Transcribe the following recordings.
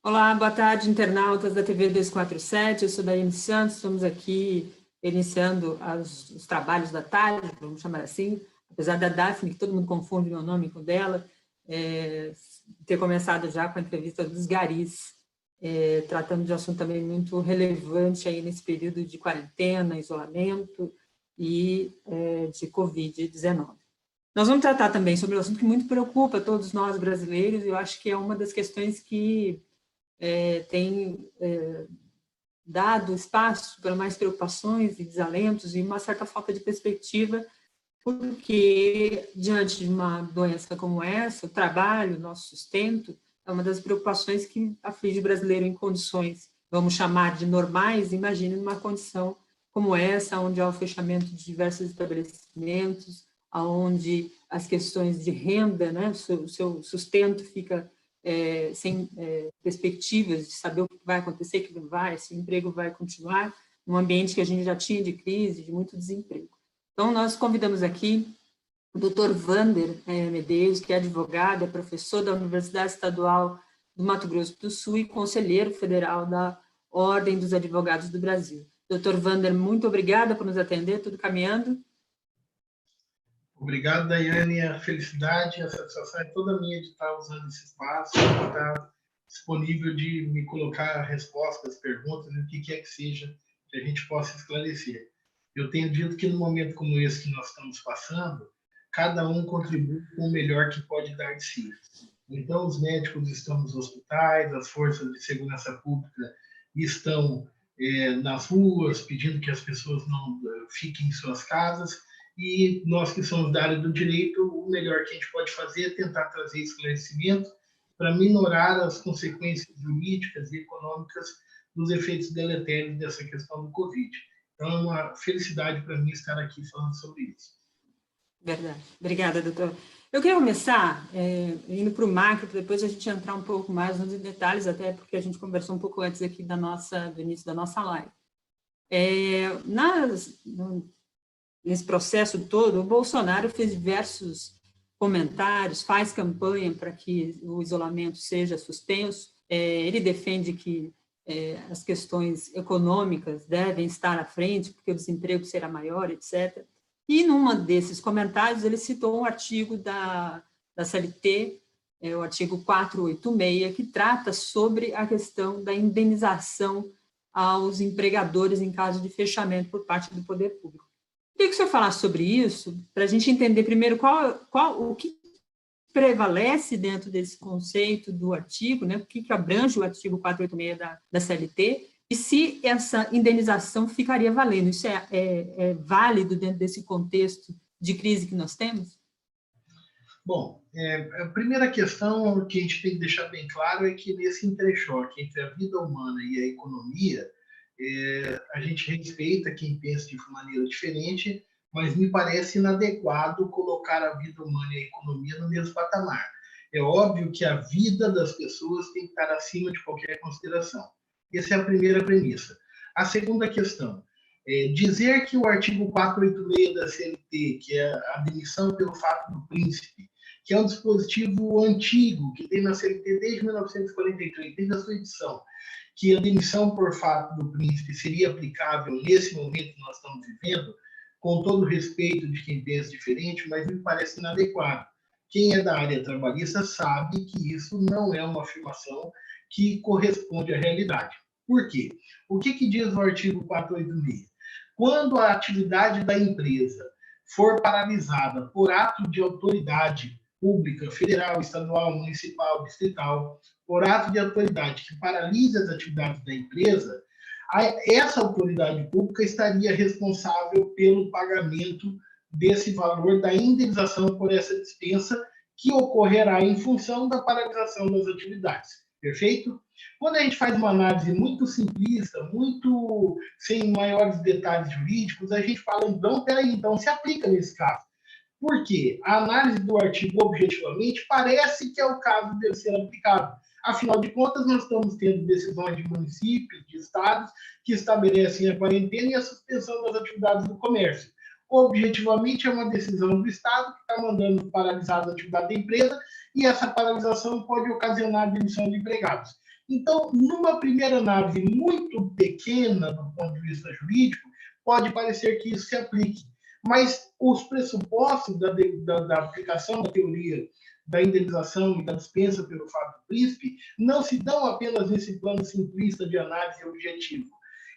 Olá, boa tarde, internautas da TV 247. Eu sou Daiane Santos, estamos aqui iniciando os trabalhos da tarde, vamos chamar assim, apesar da Daphne, que todo mundo confunde meu nome com o dela, ter começado já com a entrevista dos garis, tratando de um assunto também muito relevante aí nesse período de quarentena, isolamento e de Covid-19. Nós vamos tratar também sobre um assunto que muito preocupa todos nós brasileiros, e eu acho que é uma das questões que tem dado espaço para mais preocupações e desalentos e uma certa falta de perspectiva, porque diante de uma doença como essa, o trabalho, o nosso sustento, é uma das preocupações que aflige o brasileiro em condições, vamos chamar de normais. Imagine numa condição como essa, onde há o fechamento de diversos estabelecimentos, onde as questões de renda, né, o seu sustento fica sem perspectivas de saber o que vai acontecer, que não vai, se o emprego vai continuar, num ambiente que a gente já tinha de crise, de muito desemprego. Então, nós convidamos aqui o Dr. Wander Medeiros, que é advogado, é professor da Universidade Estadual do Mato Grosso do Sul e conselheiro federal da Ordem dos Advogados do Brasil. Dr. Wander, muito obrigada por nos atender, tudo caminhando? Obrigado, Daiane. A felicidade, a satisfação é toda minha de estar usando esse espaço, de estar disponível de me colocar respostas, perguntas, o que quer que seja, que a gente possa esclarecer. Eu tenho dito que no momento como esse que nós estamos passando, cada um contribui com o melhor que pode dar de si. Então, os médicos estão nos hospitais, as forças de segurança pública estão nas ruas, pedindo que as pessoas não fiquem em suas casas, e nós que somos da área do direito, o melhor que a gente pode fazer é tentar trazer esclarecimento para minorar as consequências jurídicas e econômicas dos efeitos deletérios dessa questão do Covid. Então, é uma felicidade para mim estar aqui falando sobre isso. Verdade. Obrigada, doutor. Eu queria começar indo para o macro, para depois a gente entrar um pouco mais nos detalhes, até porque a gente conversou um pouco antes aqui do início da nossa live. Nesse processo todo, o Bolsonaro fez diversos comentários, faz campanha para que o isolamento seja suspenso, ele defende que as questões econômicas devem estar à frente, porque o desemprego será maior, etc. E, num desses comentários, ele citou um artigo da CLT, o artigo 486, que trata sobre a questão da indenização aos empregadores em caso de fechamento por parte do poder público. Queria que o senhor falasse sobre isso, para a gente entender primeiro o que prevalece dentro desse conceito do artigo, né? O que abrange o artigo 486 da CLT, e se essa indenização ficaria valendo. Isso é válido dentro desse contexto de crise que nós temos? Bom, a primeira questão que a gente tem que deixar bem claro é que nesse entrechoque entre a vida humana e a economia, a gente respeita quem pensa de maneira diferente, mas me parece inadequado colocar a vida humana e a economia no mesmo patamar. É óbvio que a vida das pessoas tem que estar acima de qualquer consideração. Essa é a primeira premissa. A segunda questão, dizer que o artigo 486 da CLT, que é a demissão pelo fato do príncipe, que é um dispositivo antigo, que tem na CLT desde 1943, desde a sua edição, que a demissão por fato do príncipe seria aplicável nesse momento que nós estamos vivendo, com todo o respeito de quem pensa diferente, mas me parece inadequado. Quem é da área trabalhista sabe que isso não é uma afirmação que corresponde à realidade. Por quê? O que diz o artigo 486? Quando a atividade da empresa for paralisada por ato de autoridade pública, federal, estadual, municipal, distrital, por ato de autoridade que paralise as atividades da empresa, essa autoridade pública estaria responsável pelo pagamento desse valor da indenização por essa dispensa que ocorrerá em função da paralisação das atividades. Perfeito? Quando a gente faz uma análise muito simplista, muito sem maiores detalhes jurídicos, a gente fala, então se aplica nesse caso. Por quê? A análise do artigo objetivamente parece que é o caso dele ser aplicado. Afinal de contas, nós estamos tendo decisões de municípios, de estados, que estabelecem a quarentena e a suspensão das atividades do comércio. Objetivamente, é uma decisão do Estado que está mandando paralisar as atividades da empresa, e essa paralisação pode ocasionar a demissão de empregados. Então, numa primeira análise muito pequena do ponto de vista jurídico, pode parecer que isso se aplique, mas os pressupostos da aplicação da teoria da indenização e da dispensa pelo fato príncipe não se dão apenas nesse plano simplista de análise objetivo.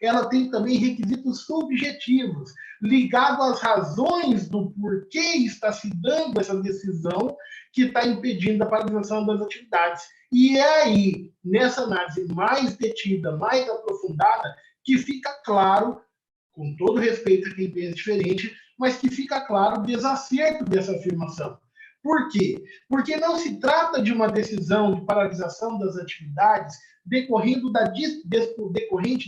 Ela tem também requisitos subjetivos, ligados às razões do porquê está se dando essa decisão que está impedindo a paralisação das atividades. E é aí, nessa análise mais detida, mais aprofundada, que fica claro, com todo respeito a quem pensa diferente, mas que fica claro o desacerto dessa afirmação. Por quê? Porque não se trata de uma decisão de paralisação das atividades decorrente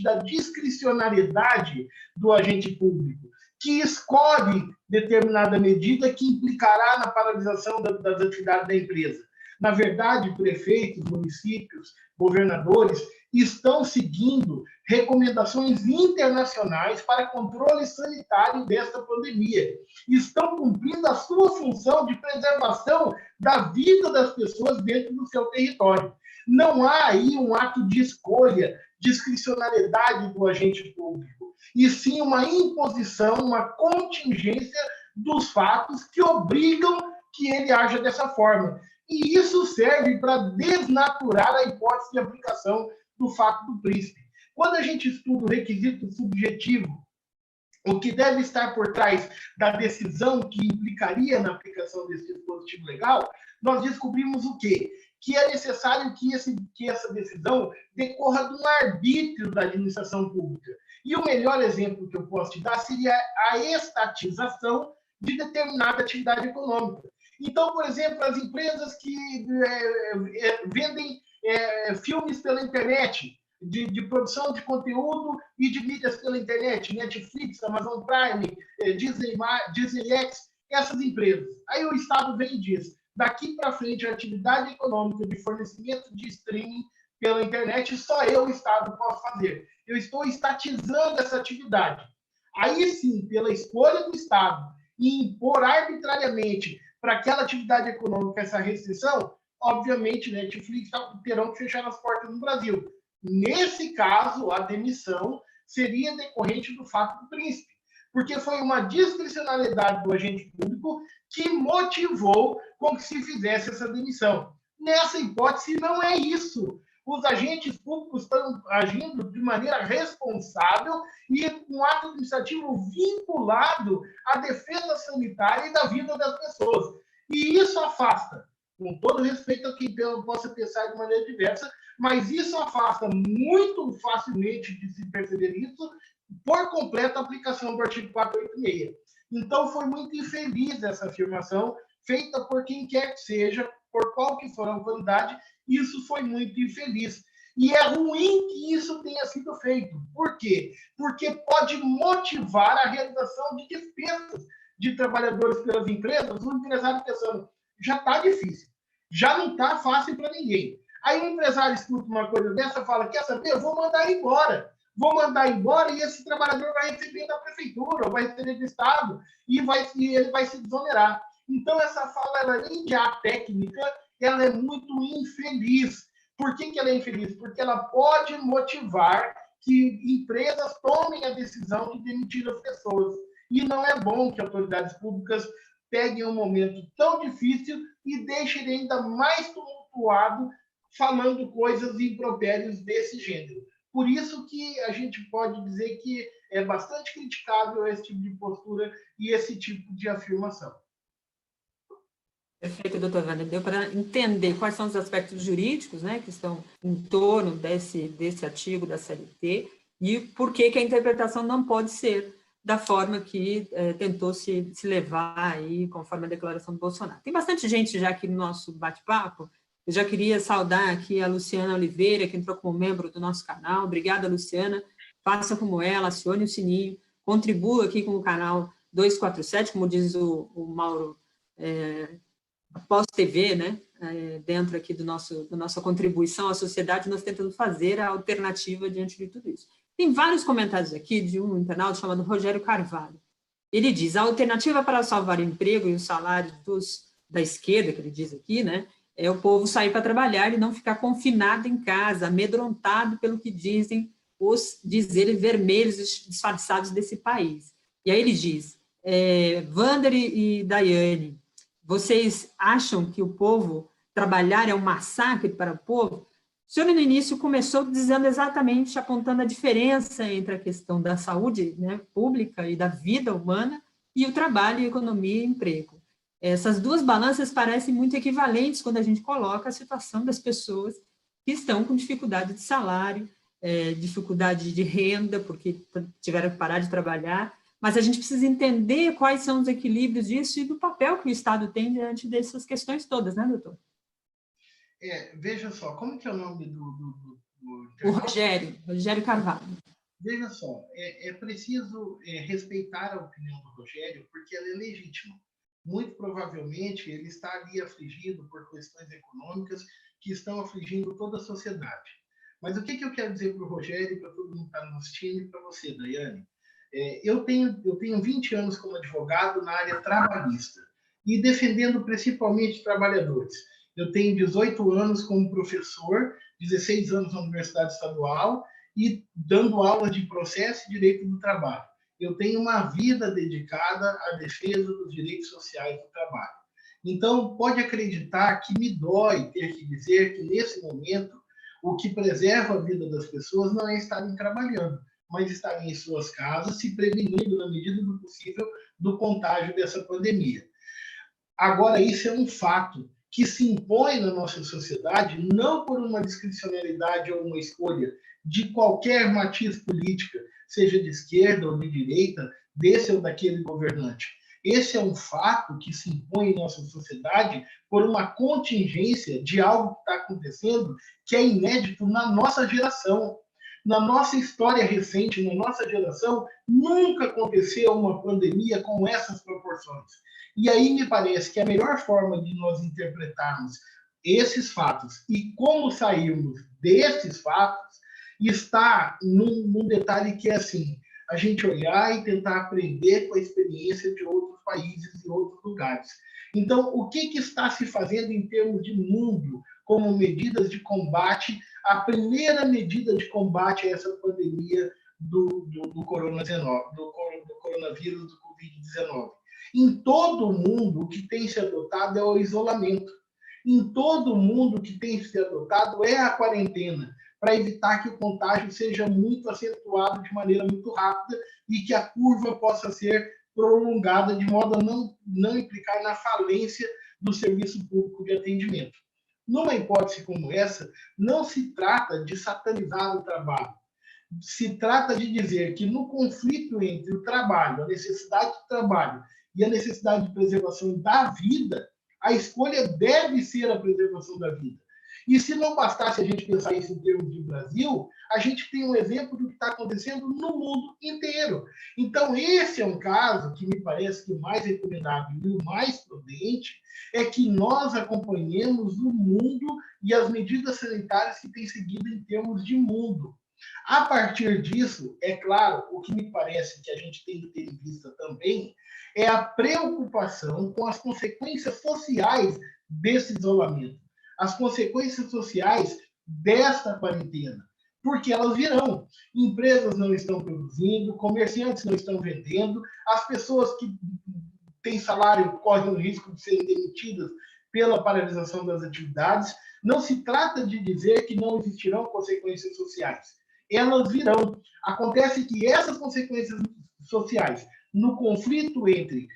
da discricionariedade do agente público, que escolhe determinada medida que implicará na paralisação das atividades da empresa. Na verdade, prefeitos, municípios, governadores estão seguindo recomendações internacionais para controle sanitário desta pandemia. Estão cumprindo a sua função de preservação da vida das pessoas dentro do seu território. Não há aí um ato de escolha, discricionariedade do agente público, e sim uma imposição, uma contingência dos fatos que obrigam que ele haja dessa forma. E isso serve para desnaturar a hipótese de aplicação do fato do príncipe. Quando a gente estuda o requisito subjetivo, o que deve estar por trás da decisão que implicaria na aplicação desse dispositivo legal, nós descobrimos o quê? Que é necessário que essa decisão decorra de um arbítrio da administração pública. E o melhor exemplo que eu posso te dar seria a estatização de determinada atividade econômica. Então, por exemplo, as empresas que vendem filmes pela internet, de produção de conteúdo e de mídias pela internet, Netflix, Amazon Prime, DisneyX, essas empresas. Aí o Estado vem e diz, daqui para frente, a atividade econômica de fornecimento de streaming pela internet, só eu, o Estado, posso fazer. Eu estou estatizando essa atividade. Aí sim, pela escolha do Estado e impor arbitrariamente para aquela atividade econômica essa restrição, obviamente, Netflix terão que fechar as portas no Brasil. Nesse caso, a demissão seria decorrente do fato do príncipe, porque foi uma discricionalidade do agente público que motivou com que se fizesse essa demissão. Nessa hipótese, não é isso. Os agentes públicos estão agindo de maneira responsável e com um ato administrativo vinculado à defesa sanitária e da vida das pessoas. E isso afasta, com todo respeito a quem possa pensar de maneira diversa, mas isso afasta muito facilmente de se perceber isso por completa aplicação do artigo 486. Então, foi muito infeliz essa afirmação, feita por quem quer que seja, por qual que for a autoridade, isso foi muito infeliz. E é ruim que isso tenha sido feito. Por quê? Porque pode motivar a realização de despesas de trabalhadores pelas empresas, o empresário pensando, já está difícil, já não está fácil para ninguém. Aí o empresário escuta uma coisa dessa e fala, quer saber, eu vou mandar embora. Vou mandar embora e esse trabalhador vai receber da prefeitura, ou vai receber do Estado, e ele vai se desonerar. Então, essa fala, além de técnica, ela é muito infeliz. Por que ela é infeliz? Porque ela pode motivar que empresas tomem a decisão de demitir as pessoas. E não é bom que autoridades públicas peguem um momento tão difícil e deixem ele ainda mais tumultuado, falando coisas impropérios desse gênero. Por isso que a gente pode dizer que é bastante criticável esse tipo de postura e esse tipo de afirmação. Perfeito, doutor Wander. Deu para entender quais são os aspectos jurídicos, né, que estão em torno desse artigo da CLT e por que a interpretação não pode ser da forma que tentou se levar aí, conforme a declaração do Bolsonaro. Tem bastante gente já aqui no nosso bate-papo. Eu já queria saudar aqui a Luciana Oliveira, que entrou como membro do nosso canal. Obrigada, Luciana. Faça como ela, acione o sininho, contribua aqui com o canal 247, como diz o Mauro, após TV, né? Dentro aqui da nossa contribuição à sociedade, nós tentamos fazer a alternativa diante de tudo isso. Tem vários comentários aqui de um internauta chamado Rogério Carvalho. Ele diz, a alternativa para salvar o emprego e os salários da esquerda, que ele diz aqui, né, é o povo sair para trabalhar e não ficar confinado em casa, amedrontado pelo que dizem os dizeres vermelhos disfarçados desse país. E aí ele diz, Wander e Daiane, vocês acham que o povo trabalhar é um massacre para o povo? O senhor, no início, começou dizendo exatamente, apontando a diferença entre a questão da saúde, né, pública e da vida humana e o trabalho, economia e emprego. Essas duas balanças parecem muito equivalentes quando a gente coloca a situação das pessoas que estão com dificuldade de salário, dificuldade de renda, porque tiveram que parar de trabalhar, mas a gente precisa entender quais são os equilíbrios disso e do papel que o Estado tem diante dessas questões todas, né, doutor? Veja só, como que é o nome O Rogério Carvalho. Veja só, é preciso respeitar a opinião do Rogério, porque ela é legítima. Muito provavelmente ele está ali afligido por questões econômicas que estão afligindo toda a sociedade. Mas o que eu quero dizer para o Rogério, para todo mundo que está nos assistindo e para você, Daiane? Eu tenho 20 anos como advogado na área trabalhista e defendendo principalmente trabalhadores. Eu tenho 18 anos como professor, 16 anos na Universidade Estadual e dando aula de processo e direito do trabalho. Eu tenho uma vida dedicada à defesa dos direitos sociais do trabalho. Então, pode acreditar que me dói ter que dizer que, nesse momento, o que preserva a vida das pessoas não é estarem trabalhando, mas estarem em suas casas, se prevenindo, na medida do possível, do contágio dessa pandemia. Agora, isso é um fato que se impõe na nossa sociedade, não por uma discricionalidade ou uma escolha de qualquer matiz política, seja de esquerda ou de direita, desse ou daquele governante. Esse é um fato que se impõe em nossa sociedade por uma contingência de algo que está acontecendo que é inédito na nossa geração. Na nossa história recente, na nossa geração, nunca aconteceu uma pandemia com essas proporções. E aí me parece que a melhor forma de nós interpretarmos esses fatos e como sairmos desses fatos está num detalhe que é assim, a gente olhar e tentar aprender com a experiência de outros países e outros lugares. Então, o que está se fazendo em termos de mundo como medidas de combate? A primeira medida de combate a essa pandemia do coronavírus, do Covid-19. Em todo o mundo, o que tem se adotado é o isolamento. Em todo o mundo, o que tem se adotado é a quarentena, para evitar que o contágio seja muito acentuado de maneira muito rápida e que a curva possa ser prolongada de modo a não implicar na falência do serviço público de atendimento. Numa hipótese como essa, não se trata de satanizar o trabalho. Se trata de dizer que no conflito entre o trabalho, a necessidade de trabalho e a necessidade de preservação da vida, a escolha deve ser a preservação da vida. E se não bastasse a gente pensar isso em termos de Brasil, a gente tem um exemplo do que está acontecendo no mundo inteiro. Então, esse é um caso que me parece que o mais recomendável e o mais prudente é que nós acompanhemos o mundo e as medidas sanitárias que têm seguido em termos de mundo. A partir disso, é claro, o que me parece que a gente tem que ter em vista também é a preocupação com as consequências sociais desse isolamento, as consequências sociais desta quarentena, porque elas virão. Empresas não estão produzindo, comerciantes não estão vendendo, as pessoas que têm salário correm o risco de serem demitidas pela paralisação das atividades. Não se trata de dizer que não existirão consequências sociais. Elas virão. Acontece que essas consequências sociais, no conflito entre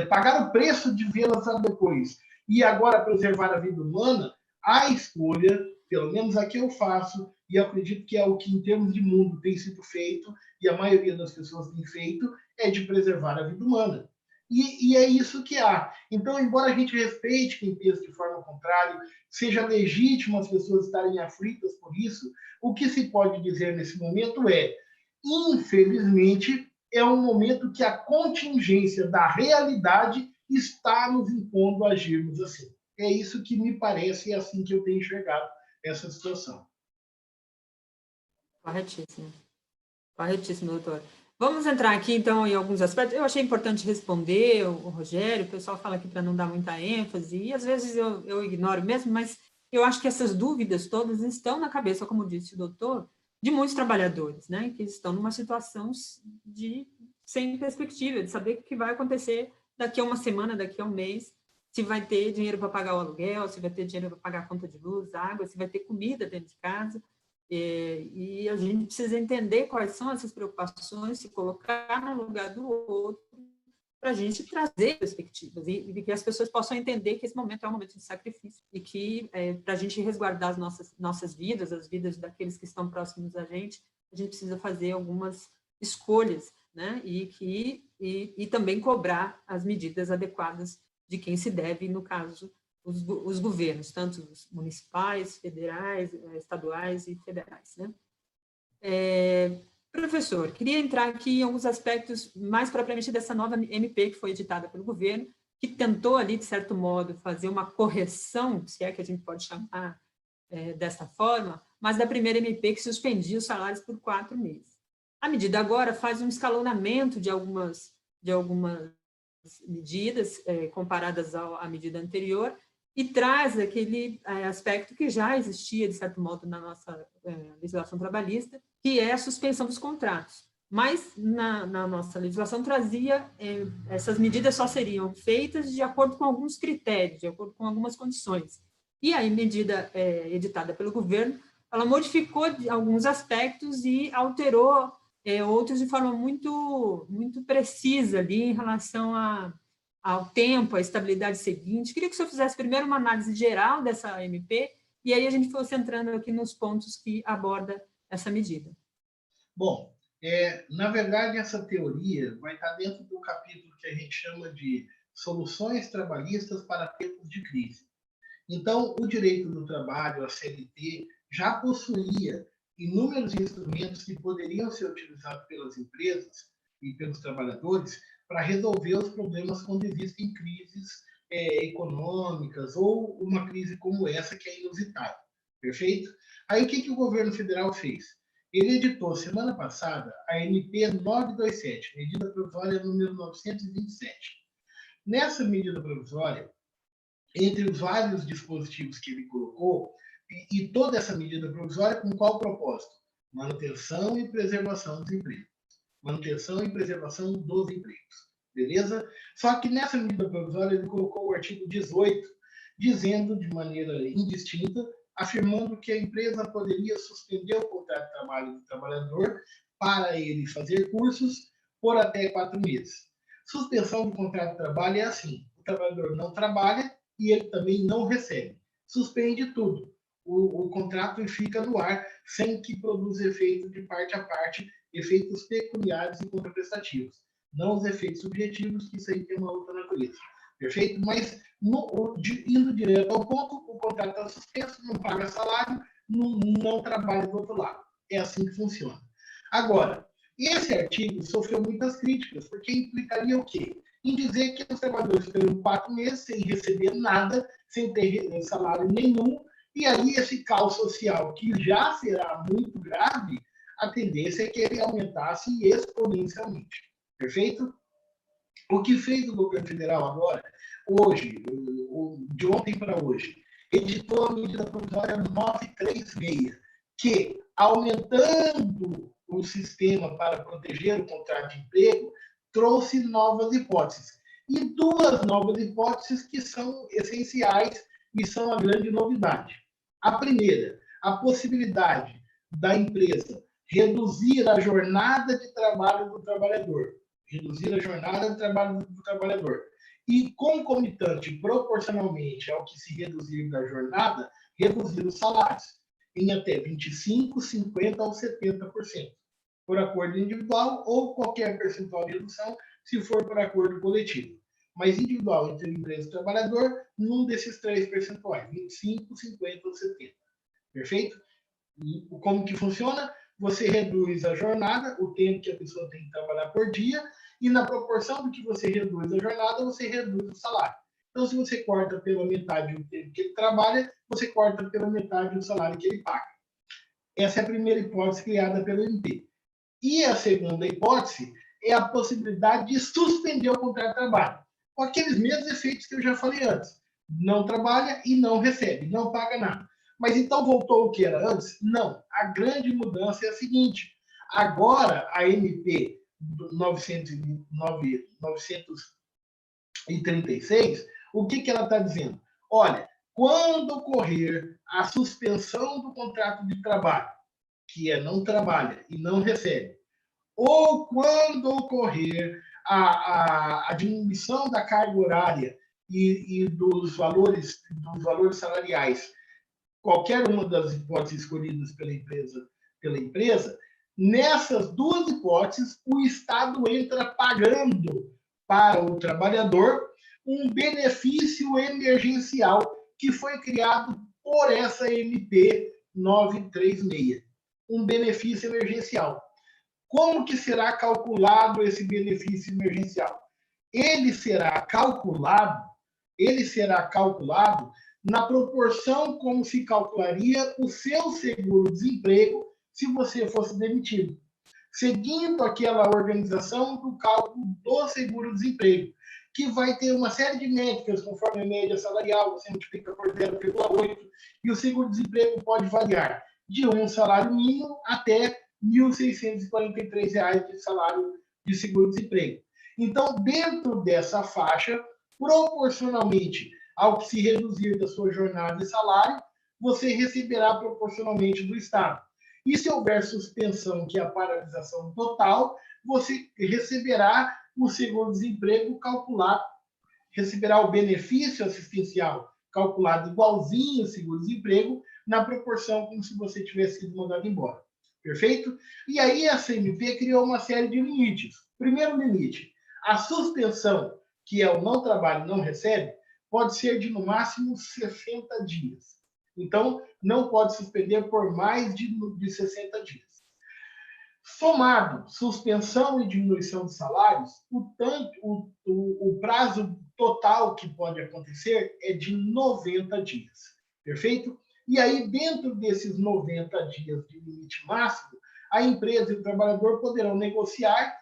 pagar o preço de vê-las depois e agora preservar a vida humana, a escolha, pelo menos a que eu faço, e acredito que é o que em termos de mundo tem sido feito, e a maioria das pessoas tem feito, é de preservar a vida humana. E é isso que há. Então, embora a gente respeite quem pensa de forma contrária, seja legítimo as pessoas estarem aflitas por isso, o que se pode dizer nesse momento é, infelizmente, é um momento que a contingência da realidade está nos impondo a agirmos assim. É isso que me parece e é assim que eu tenho enxergado essa situação. Corretíssimo. Corretíssimo, doutor. Vamos entrar aqui, então, em alguns aspectos. Eu achei importante responder o Rogério, o pessoal fala aqui para não dar muita ênfase, e às vezes eu ignoro mesmo, mas eu acho que essas dúvidas todas estão na cabeça, como disse o doutor, de muitos trabalhadores, né, que estão numa situação de sem perspectiva, de saber o que vai acontecer daqui a uma semana, daqui a um mês, se vai ter dinheiro para pagar o aluguel, se vai ter dinheiro para pagar a conta de luz, água, se vai ter comida dentro de casa. E a gente precisa entender quais são essas preocupações, se colocar no lugar do outro, para a gente trazer perspectivas e que as pessoas possam entender que esse momento é um momento de sacrifício e que, para a gente resguardar as nossas vidas, as vidas daqueles que estão próximos a gente precisa fazer algumas escolhas, né? E também cobrar as medidas adequadas de quem se deve, no caso, os governos, tanto os municipais, federais, estaduais e federais, né? Professor, queria entrar aqui em alguns aspectos mais propriamente dessa nova MP que foi editada pelo governo, que tentou ali, de certo modo, fazer uma correção, se é que a gente pode chamar dessa forma, mas da primeira MP que suspendia os salários por 4 meses. A medida agora faz um escalonamento de algumas medidas comparadas à medida anterior e traz aquele aspecto que já existia, de certo modo, na nossa legislação trabalhista, que é a suspensão dos contratos. Mas, na nossa legislação, trazia essas medidas só seriam feitas de acordo com alguns critérios, de acordo com algumas condições. E a medida editada pelo governo, ela modificou alguns aspectos e alterou outros de forma muito, muito precisa ali em relação ao tempo, à estabilidade seguinte. Queria que o senhor fizesse primeiro uma análise geral dessa MP e aí a gente fosse entrando aqui nos pontos que aborda essa medida. Bom, na verdade, essa teoria vai estar dentro do capítulo que a gente chama de soluções trabalhistas para tempos de crise. Então, o direito do trabalho, a CLT, já possuía inúmeros instrumentos que poderiam ser utilizados pelas empresas e pelos trabalhadores para resolver os problemas quando existem crises econômicas ou uma crise como essa que é inusitada. Perfeito? Aí o que o governo federal fez? Ele editou semana passada a MP 927, medida provisória número 927. Nessa medida provisória, entre os vários dispositivos que ele colocou, e toda essa medida provisória com qual propósito? Manutenção e preservação dos empregos. Manutenção e preservação dos empregos. Beleza? Só que nessa medida provisória ele colocou o artigo 18, dizendo de maneira indistinta, afirmando que a empresa poderia suspender o contrato de trabalho do trabalhador para ele fazer cursos por até 4 meses. Suspensão do contrato de trabalho é assim: o trabalhador não trabalha e ele também não recebe. Suspende tudo. O contrato fica no ar sem que produza efeito de parte a parte, efeitos pecuniários e contraprestativos. Não os efeitos subjetivos, que isso aí tem uma outra natureza. Perfeito? Mas, indo direto ao ponto, o contrato está suspenso, não paga salário, não trabalha do outro lado. É assim que funciona. Agora, esse artigo sofreu muitas críticas, porque implicaria o quê? Em dizer que os trabalhadores ficariam 4 meses sem receber nada, sem ter salário nenhum, e aí esse caos social, que já será muito grave, a tendência é que ele aumentasse exponencialmente. Perfeito? O que fez o governo federal agora, hoje, de ontem para hoje, editou a medida provisória 936, que, aumentando o sistema para proteger o contrato de emprego, trouxe novas hipóteses. E duas novas hipóteses que são essenciais e são a grande novidade. A primeira, a possibilidade da empresa reduzir a jornada de trabalho do trabalhador. Reduzir a jornada de trabalho do trabalhador. E, concomitante, proporcionalmente ao que se reduzir da jornada, reduzir os salários em até 25%, 50% ou 70%, por acordo individual ou qualquer percentual de redução, se for por acordo coletivo. Mas individual entre empresa e trabalhador, num desses 3 percentuais, 25%, 50% ou 70%. Perfeito? E como que funciona? Você reduz a jornada, o tempo que a pessoa tem que trabalhar por dia, e na proporção do que você reduz a jornada, você reduz o salário. Então, se você corta pela metade o tempo que ele trabalha, você corta pela metade o salário que ele paga. Essa é a primeira hipótese criada pelo MP. E a segunda hipótese é a possibilidade de suspender o contrato de trabalho, com aqueles mesmos efeitos que eu já falei antes. Não trabalha e não recebe, não paga nada. Mas então voltou o que era antes? Não. A grande mudança é a seguinte: agora a MP 936, o que ela está dizendo? Olha, quando ocorrer a suspensão do contrato de trabalho, que é não trabalha e não recebe, ou quando ocorrer a diminuição da carga horária e dos valores salariais, qualquer uma das hipóteses escolhidas pela empresa, nessas duas hipóteses, o Estado entra pagando para o trabalhador um benefício emergencial que foi criado por essa MP 936. Um benefício emergencial. Como que será calculado esse benefício emergencial? Ele será calculado na proporção como se calcularia o seu seguro-desemprego se você fosse demitido, seguindo aquela organização do cálculo do seguro-desemprego, que vai ter uma série de métricas, conforme a média salarial, você multiplica por 0,8, e o seguro-desemprego pode variar de um salário mínimo até R$ 1.643 de salário de seguro-desemprego. Então, dentro dessa faixa, proporcionalmente ao que se reduzir da sua jornada de salário, você receberá proporcionalmente do Estado. E se houver suspensão, que é a paralisação total, você receberá o seguro-desemprego calculado, receberá o benefício assistencial calculado igualzinho ao seguro-desemprego, na proporção como se você tivesse sido mandado embora. Perfeito? E aí a CMP criou uma série de limites. Primeiro limite, a suspensão, que é o não trabalho, não recebe, pode ser de no máximo 60 dias. Então, não pode suspender por mais de 60 dias. Somado, suspensão e diminuição de salários, o prazo total que pode acontecer é de 90 dias. Perfeito? E aí, dentro desses 90 dias de limite máximo, a empresa e o trabalhador poderão negociar,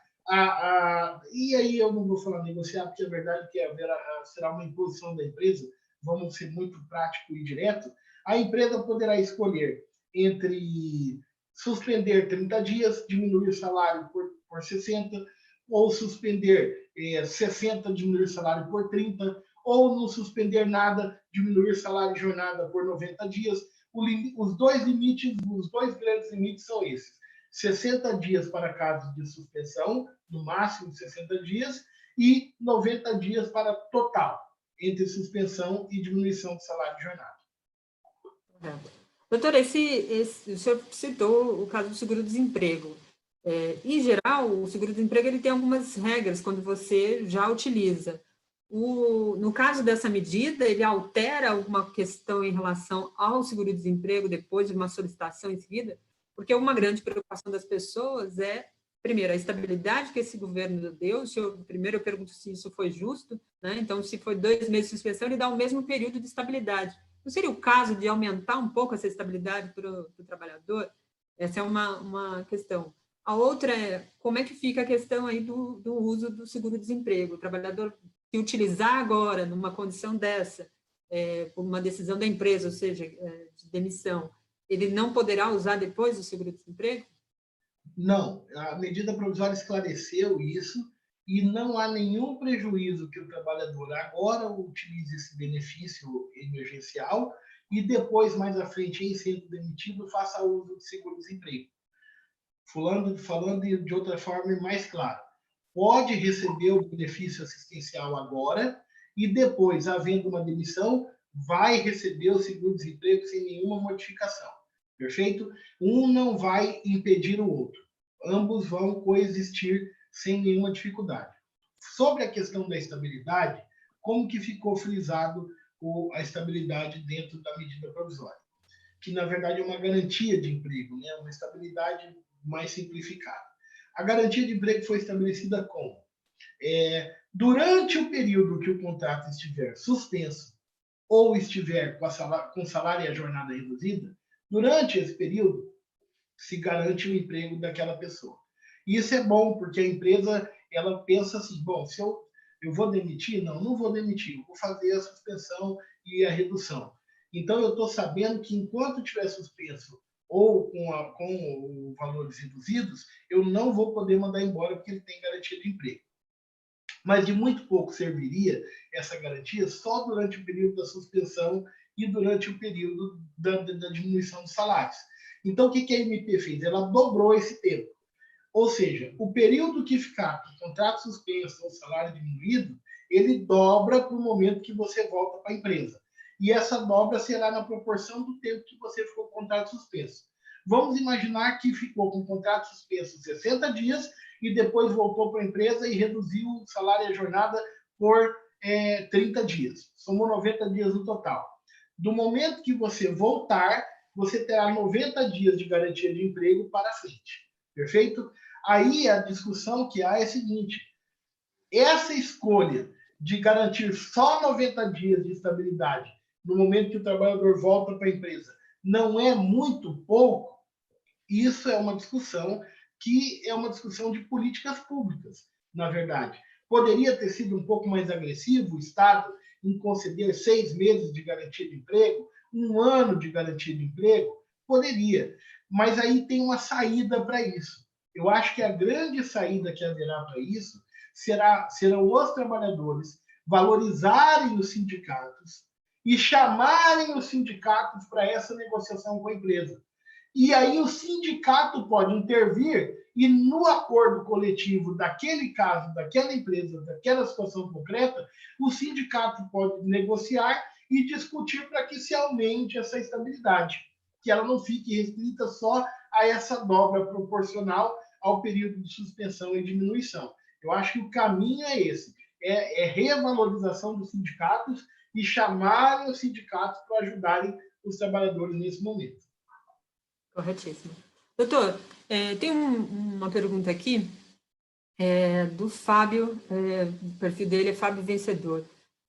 e aí eu não vou falar negociar, porque a verdade é que será uma imposição da empresa, vamos ser muito prático e direto, a empresa poderá escolher entre suspender 30 dias, diminuir o salário por 60, ou suspender 60, diminuir o salário por 30, ou não suspender nada, diminuir salário e jornada por 90 dias. Os dois grandes limites são esses: 60 dias para casos de suspensão, no máximo 60 dias, e 90 dias para total, entre suspensão e diminuição de salário e jornada. Doutor, o senhor citou o caso do seguro-desemprego. Em geral, o seguro-desemprego ele tem algumas regras quando você já utiliza. No caso dessa medida, ele altera alguma questão em relação ao seguro-desemprego depois de uma solicitação em seguida? Porque uma grande preocupação das pessoas é, primeiro, a estabilidade que esse governo deu. Primeiro eu pergunto se isso foi justo, né? Então, se foi 2 meses de suspensão, ele dá o mesmo período de estabilidade. Não seria o caso de aumentar um pouco essa estabilidade para o trabalhador? Essa é uma questão. A outra é como é que fica a questão aí do uso do seguro-desemprego. O trabalhador, se utilizar agora, numa condição dessa, por uma decisão da empresa, ou seja, de demissão, ele não poderá usar depois o seguro-desemprego? Não, a medida provisória esclareceu isso e não há nenhum prejuízo que o trabalhador agora utilize esse benefício emergencial e depois, mais à frente, em sendo demitido, faça uso de seguro-desemprego. Falando de outra forma mais clara, pode receber o benefício assistencial agora e depois, havendo uma demissão, vai receber o seguro-desemprego sem nenhuma modificação. Perfeito? Um não vai impedir o outro. Ambos vão coexistir sem nenhuma dificuldade. Sobre a questão da estabilidade, como que ficou frisado a estabilidade dentro da medida provisória? Que, na verdade, é uma garantia de emprego, né? Uma estabilidade mais simplificada. A garantia de emprego foi estabelecida como? Durante o período que o contrato estiver suspenso ou estiver com salário e a jornada reduzida, durante esse período, se garante o emprego daquela pessoa. E isso é bom, porque a empresa ela pensa assim, bom, se eu vou demitir? Não vou demitir, eu vou fazer a suspensão e a redução. Então, eu estou sabendo que enquanto estiver suspenso ou com valores reduzidos, eu não vou poder mandar embora porque ele tem garantia de emprego. Mas de muito pouco serviria essa garantia só durante o período da suspensão e durante o período da diminuição dos salários. Então, o que a MP fez? Ela dobrou esse tempo. Ou seja, o período que ficar com o contrato suspenso ou salário diminuído, ele dobra para o momento que você volta para a empresa. E essa dobra será na proporção do tempo que você ficou com o contrato suspenso. Vamos imaginar que ficou com o contrato suspenso 60 dias e depois voltou para a empresa e reduziu o salário e a jornada por 30 dias. Somou 90 dias no total. Do momento que você voltar, você terá 90 dias de garantia de emprego para frente. Perfeito? Aí a discussão que há é a seguinte: essa escolha de garantir só 90 dias de estabilidade no momento que o trabalhador volta para a empresa não é muito pouco? Isso é uma discussão que é uma discussão de políticas públicas, na verdade. Poderia ter sido um pouco mais agressivo o Estado em conceder 6 meses de garantia de emprego, 1 ano de garantia de emprego? Poderia, mas aí tem uma saída para isso. Eu acho que a grande saída que haverá para isso serão os trabalhadores valorizarem os sindicatos e chamarem os sindicatos para essa negociação com a empresa. E aí o sindicato pode intervir e, no acordo coletivo daquele caso, daquela empresa, daquela situação concreta, o sindicato pode negociar e discutir para que se aumente essa estabilidade, que ela não fique restrita só a essa dobra proporcional ao período de suspensão e diminuição. Eu acho que o caminho é esse, é revalorização dos sindicatos e chamarem os sindicatos para ajudarem os trabalhadores nesse momento. Corretíssimo. Doutor, tem uma pergunta aqui do Fábio, o perfil dele é Fábio Vencedor.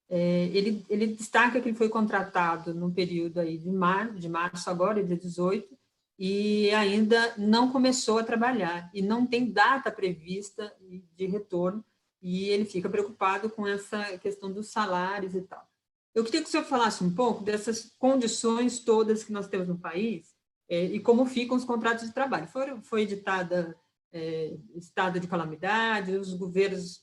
Ele destaca que ele foi contratado no período aí de março agora, dia 18, e ainda não começou a trabalhar, e não tem data prevista de retorno, e ele fica preocupado com essa questão dos salários e tal. Eu queria que o senhor falasse um pouco dessas condições todas que nós temos no país, e como ficam os contratos de trabalho. Foi editada estado de calamidade, os governos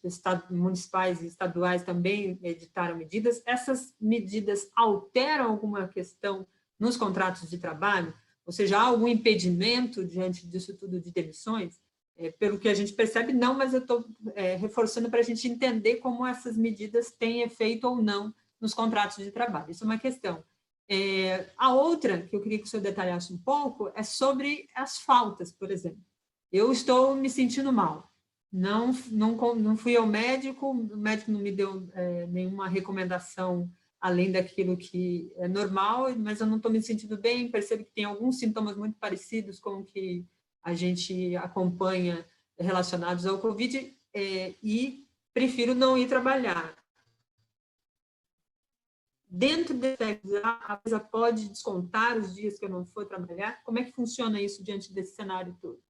municipais e estaduais também editaram medidas. Essas medidas alteram alguma questão nos contratos de trabalho? Ou seja, há algum impedimento diante disso tudo de demissões? Pelo que a gente percebe, não, mas eu estou reforçando para a gente entender como essas medidas têm efeito ou não nos contratos de trabalho. Isso é uma questão. A outra, que eu queria que o senhor detalhasse um pouco, é sobre as faltas, por exemplo. Eu estou me sentindo mal, não fui ao médico, o médico não me deu nenhuma recomendação além daquilo que é normal, mas eu não estou me sentindo bem, percebo que tem alguns sintomas muito parecidos com o que a gente acompanha relacionados ao Covid, e prefiro não ir trabalhar. Dentro desse, a empresa pode descontar os dias que eu não for trabalhar? Como é que funciona isso diante desse cenário todo?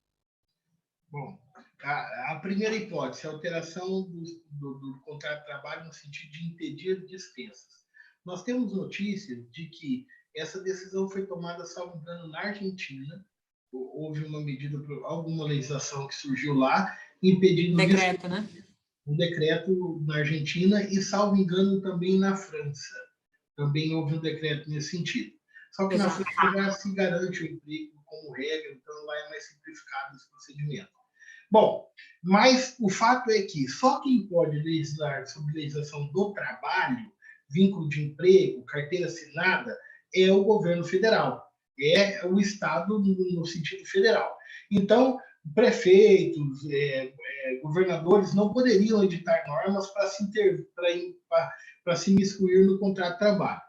Bom, a primeira hipótese, a alteração do contrato de trabalho no sentido de impedir dispensas. Nós temos notícias de que essa decisão foi tomada, salvo engano, na Argentina. Houve uma medida, alguma legislação que surgiu lá, impedindo... Decreto, né? Um decreto na Argentina e, salvo engano, também na França. Também houve um decreto nesse sentido. Só que Exato. Na França já se garante o emprego como regra, então lá é mais simplificado esse procedimento. Bom, mas o fato é que só quem pode legislar sobre legislação do trabalho, vínculo de emprego, carteira assinada, é o governo federal, é o Estado no sentido federal. Então, prefeitos, governadores não poderiam editar normas para se imiscuir no contrato de trabalho.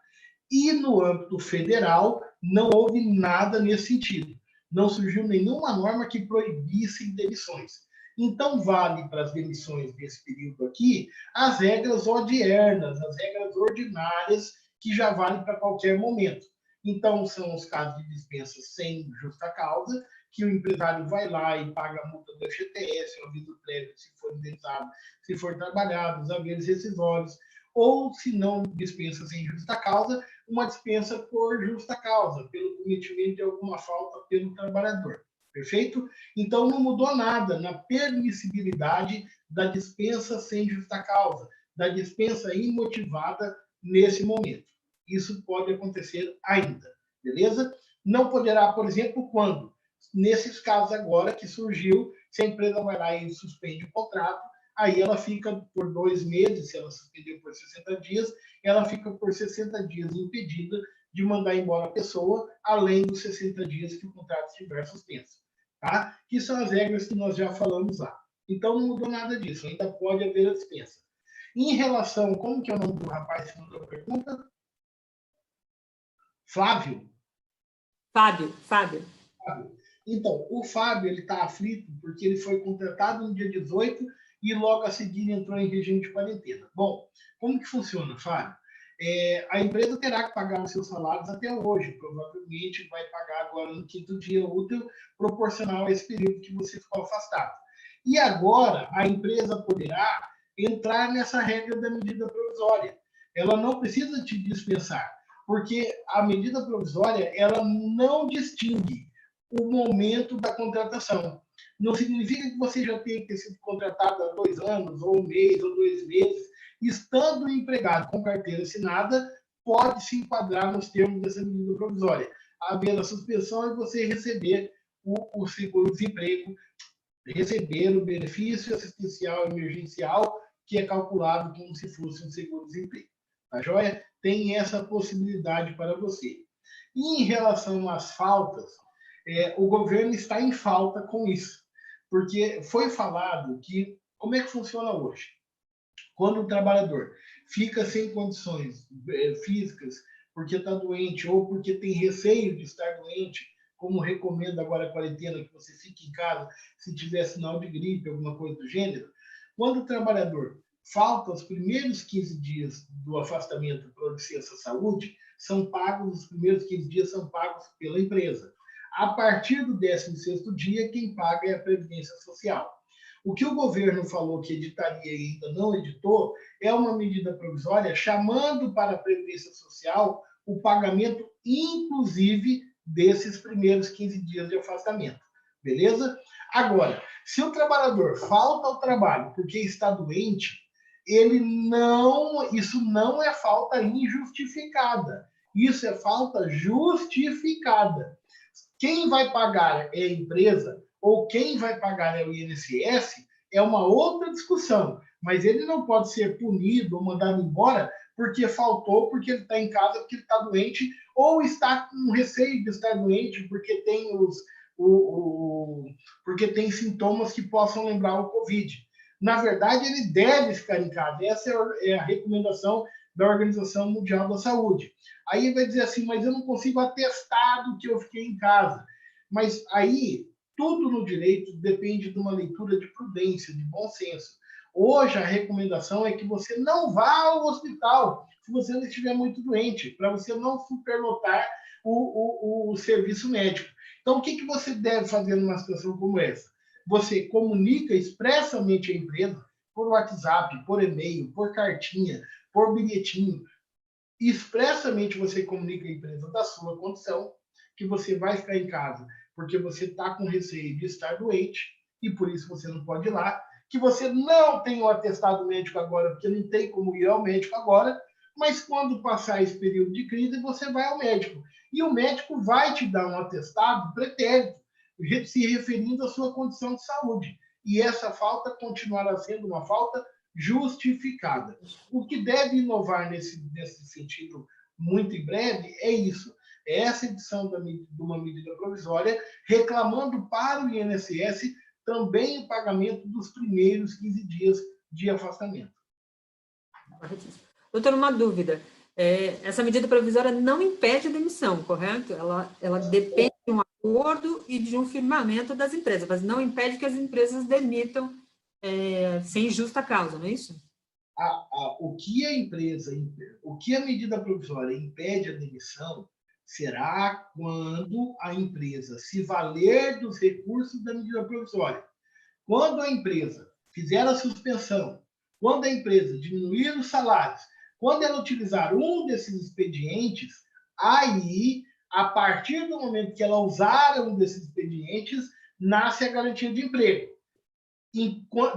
E no âmbito federal, não houve nada nesse sentido. Não surgiu nenhuma norma que proibisse demissões. Então, vale para as demissões desse período aqui as regras odiernas, as regras ordinárias, que já valem para qualquer momento. Então, são os casos de dispensa sem justa causa que o empresário vai lá e paga a multa do FGTS, o aviso prévio, se for indenizado, se for trabalhado, os haveres rescisórios, ou, se não dispensa sem justa causa, uma dispensa por justa causa, pelo cometimento de alguma falta pelo trabalhador. Perfeito? Então, não mudou nada na permissibilidade da dispensa sem justa causa, da dispensa imotivada nesse momento. Isso pode acontecer ainda, beleza? Não poderá, por exemplo, quando? Nesses casos agora que surgiu, se a empresa vai lá e suspende o contrato, aí ela fica por 2 meses, se ela suspendeu por 60 dias, ela fica por 60 dias impedida de mandar embora a pessoa, além dos 60 dias que o contrato estiver suspenso. Tá? Que são as regras que nós já falamos lá. Então, não mudou nada disso, ainda pode haver a dispensa. Em relação, como que é o nome do rapaz que mandou a pergunta? Flávio? Fábio. Fábio. Então, o Fábio está aflito porque ele foi contratado no dia 18 e logo a seguir entrou em regime de quarentena. Bom, como que funciona, Fábio? A empresa terá que pagar os seus salários até hoje, provavelmente vai pagar agora no 5º dia útil, proporcional a esse período que você ficou afastado. E agora a empresa poderá entrar nessa regra da medida provisória. Ela não precisa te dispensar, porque a medida provisória ela não distingue o momento da contratação. Não significa que você já tenha que ter sido contratado há 2 anos, ou 1 mês, ou 2 meses. Estando empregado com carteira assinada, pode se enquadrar nos termos dessa medida provisória. Haver a suspensão e você receber o seguro-desemprego, receber o benefício assistencial emergencial, que é calculado como se fosse um seguro-desemprego. Tá joia? Tem essa possibilidade para você. E em relação às faltas, o governo está em falta com isso, porque foi falado que, como é que funciona hoje? Quando o trabalhador fica sem condições físicas, porque está doente ou porque tem receio de estar doente, como recomenda agora a quarentena, que você fique em casa se tiver sinal de gripe, alguma coisa do gênero, quando o trabalhador falta os primeiros 15 dias do afastamento por licença-saúde, são pagos, os primeiros 15 dias são pagos pela empresa. A partir do 16º dia, quem paga é a Previdência Social. O que o governo falou que editaria e ainda não editou é uma medida provisória chamando para a Previdência Social o pagamento, inclusive, desses primeiros 15 dias de afastamento. Beleza? Agora, se o trabalhador falta ao trabalho porque está doente, isso não é falta injustificada. Isso é falta justificada. Quem vai pagar é a empresa ou quem vai pagar é o INSS, é uma outra discussão. Mas ele não pode ser punido ou mandado embora porque faltou, porque ele está em casa, porque ele está doente, ou está com receio de estar doente porque tem porque tem sintomas que possam lembrar o Covid. Na verdade, ele deve ficar em casa. Essa é a recomendação da Organização Mundial da Saúde. Aí vai dizer assim, mas eu não consigo atestado que eu fiquei em casa. Mas aí, tudo no direito depende de uma leitura de prudência, de bom senso. Hoje, a recomendação é que você não vá ao hospital se você não estiver muito doente, para você não superlotar o serviço médico. Então, o que você deve fazer numa situação como essa? Você comunica expressamente à empresa, por WhatsApp, por e-mail, por cartinha, por bilhetinho. Expressamente você comunica à empresa da sua condição, que você vai ficar em casa porque você está com receio de estar doente e por isso você não pode ir lá, que você não tem um atestado médico agora, porque não tem como ir ao médico agora, mas quando passar esse período de crise, você vai ao médico. E o médico vai te dar um atestado pretérito, se referindo à sua condição de saúde. E essa falta continuará sendo uma falta justificada. O que deve inovar nesse sentido muito em breve é isso. É essa edição de uma medida provisória reclamando para o INSS também o pagamento dos primeiros 15 dias de afastamento. Doutor, uma dúvida. Essa medida provisória não impede a demissão, correto? Ela depende de um acordo e de um firmamento das empresas, mas não impede que as empresas demitam sem justa causa, não é isso? O que a medida provisória impede a demissão será quando a empresa se valer dos recursos da medida provisória. Quando a empresa fizer a suspensão, quando a empresa diminuir os salários, quando ela utilizar um desses expedientes, aí, a partir do momento que ela usar um desses expedientes, nasce a garantia de emprego.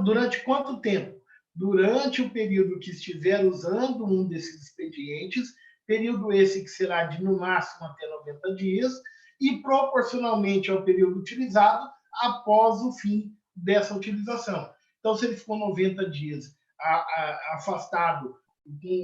Durante quanto tempo? Durante o período que estiver usando um desses expedientes, período esse que será de, no máximo, até 90 dias, e proporcionalmente ao período utilizado após o fim dessa utilização. Então, se ele ficou 90 dias afastado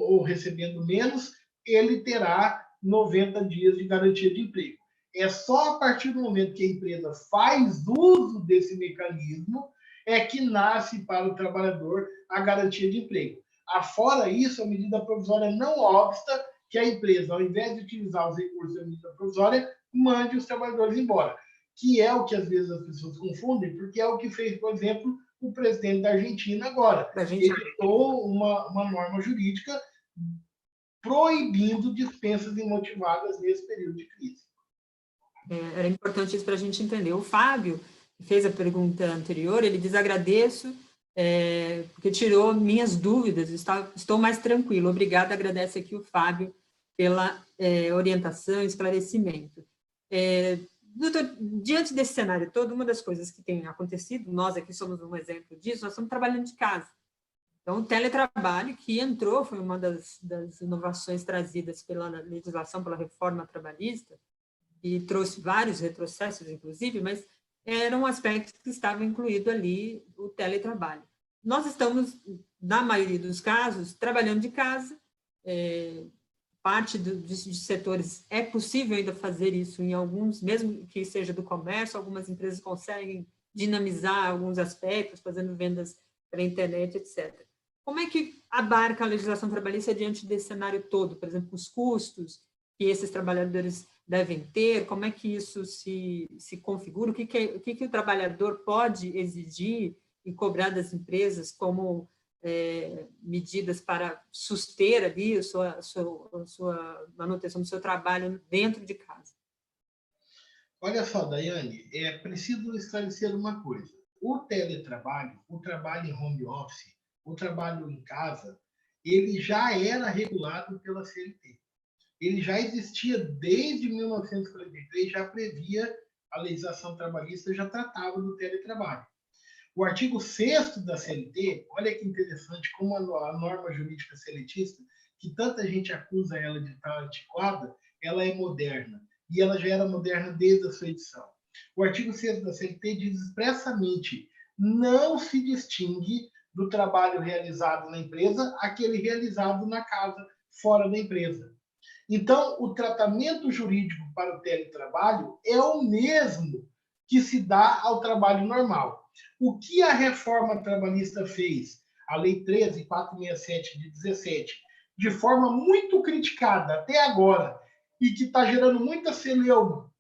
ou recebendo menos, ele terá 90 dias de garantia de emprego. É só a partir do momento que a empresa faz uso desse mecanismo é que nasce para o trabalhador a garantia de emprego. Afora isso, a medida provisória não obsta que a empresa, ao invés de utilizar os recursos da medida provisória, mande os trabalhadores embora, que é o que às vezes as pessoas confundem, porque é o que fez, por exemplo, o presidente da Argentina agora. Ele editou uma norma jurídica proibindo dispensas imotivadas nesse período de crise. Era importante isso para a gente entender. O Fábio, que fez a pergunta anterior, ele diz: agradeço, porque tirou minhas dúvidas, estou mais tranquilo. Obrigada, agradece aqui o Fábio pela orientação e esclarecimento. Doutor, diante desse cenário todo, uma das coisas que tem acontecido, nós aqui somos um exemplo disso, nós estamos trabalhando de casa. Então, o teletrabalho que entrou, foi uma das inovações trazidas pela legislação, pela reforma trabalhista, e trouxe vários retrocessos, inclusive, mas era um aspecto que estava incluído ali, o teletrabalho. Nós estamos, na maioria dos casos, trabalhando de casa, parte de setores é possível ainda fazer isso em alguns, mesmo que seja do comércio, algumas empresas conseguem dinamizar alguns aspectos, fazendo vendas pela internet, etc. Como é que abarca a legislação trabalhista diante desse cenário todo? Por exemplo, os custos que esses trabalhadores devem ter, como é que isso se configura, o que o trabalhador pode exigir e cobrar das empresas como medidas para suster ali a sua manutenção do seu trabalho dentro de casa. Olha só, Daiane, é preciso esclarecer uma coisa. O teletrabalho, o trabalho em home office, o trabalho em casa, ele já era regulado pela CLT. Ele já existia desde 1943, já previa a legislação trabalhista, já tratava do teletrabalho. O artigo 6º da CLT, olha que interessante como a norma jurídica seletista, que tanta gente acusa ela de estar antiquada, ela é moderna. E ela já era moderna desde a sua edição. O artigo 6º da CLT diz expressamente: não se distingue do trabalho realizado na empresa aquele realizado na casa, fora da empresa. Então, o tratamento jurídico para o teletrabalho é o mesmo que se dá ao trabalho normal. O que a reforma trabalhista fez, a Lei 13.467 de 17, de forma muito criticada até agora, e que está gerando muita celeuma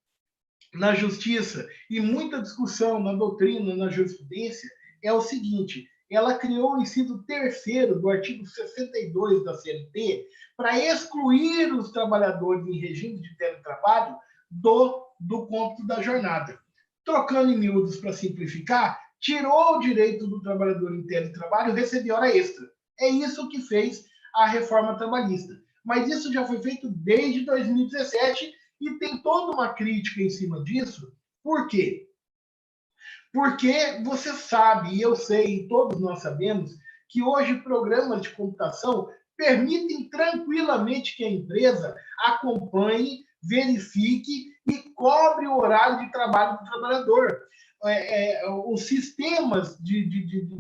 na justiça e muita discussão na doutrina, na jurisprudência, é o seguinte: ela criou o inciso 3º do artigo 62 da CLT para excluir os trabalhadores em regime de teletrabalho do cômputo da jornada. Trocando em miúdos para simplificar, tirou o direito do trabalhador em teletrabalho receber hora extra. É isso que fez a reforma trabalhista. Mas isso já foi feito desde 2017 e tem toda uma crítica em cima disso. Por quê? Porque você sabe, e eu sei, e todos nós sabemos, que hoje programas de computação permitem tranquilamente que a empresa acompanhe, verifique e cobre o horário de trabalho do trabalhador. Os sistemas de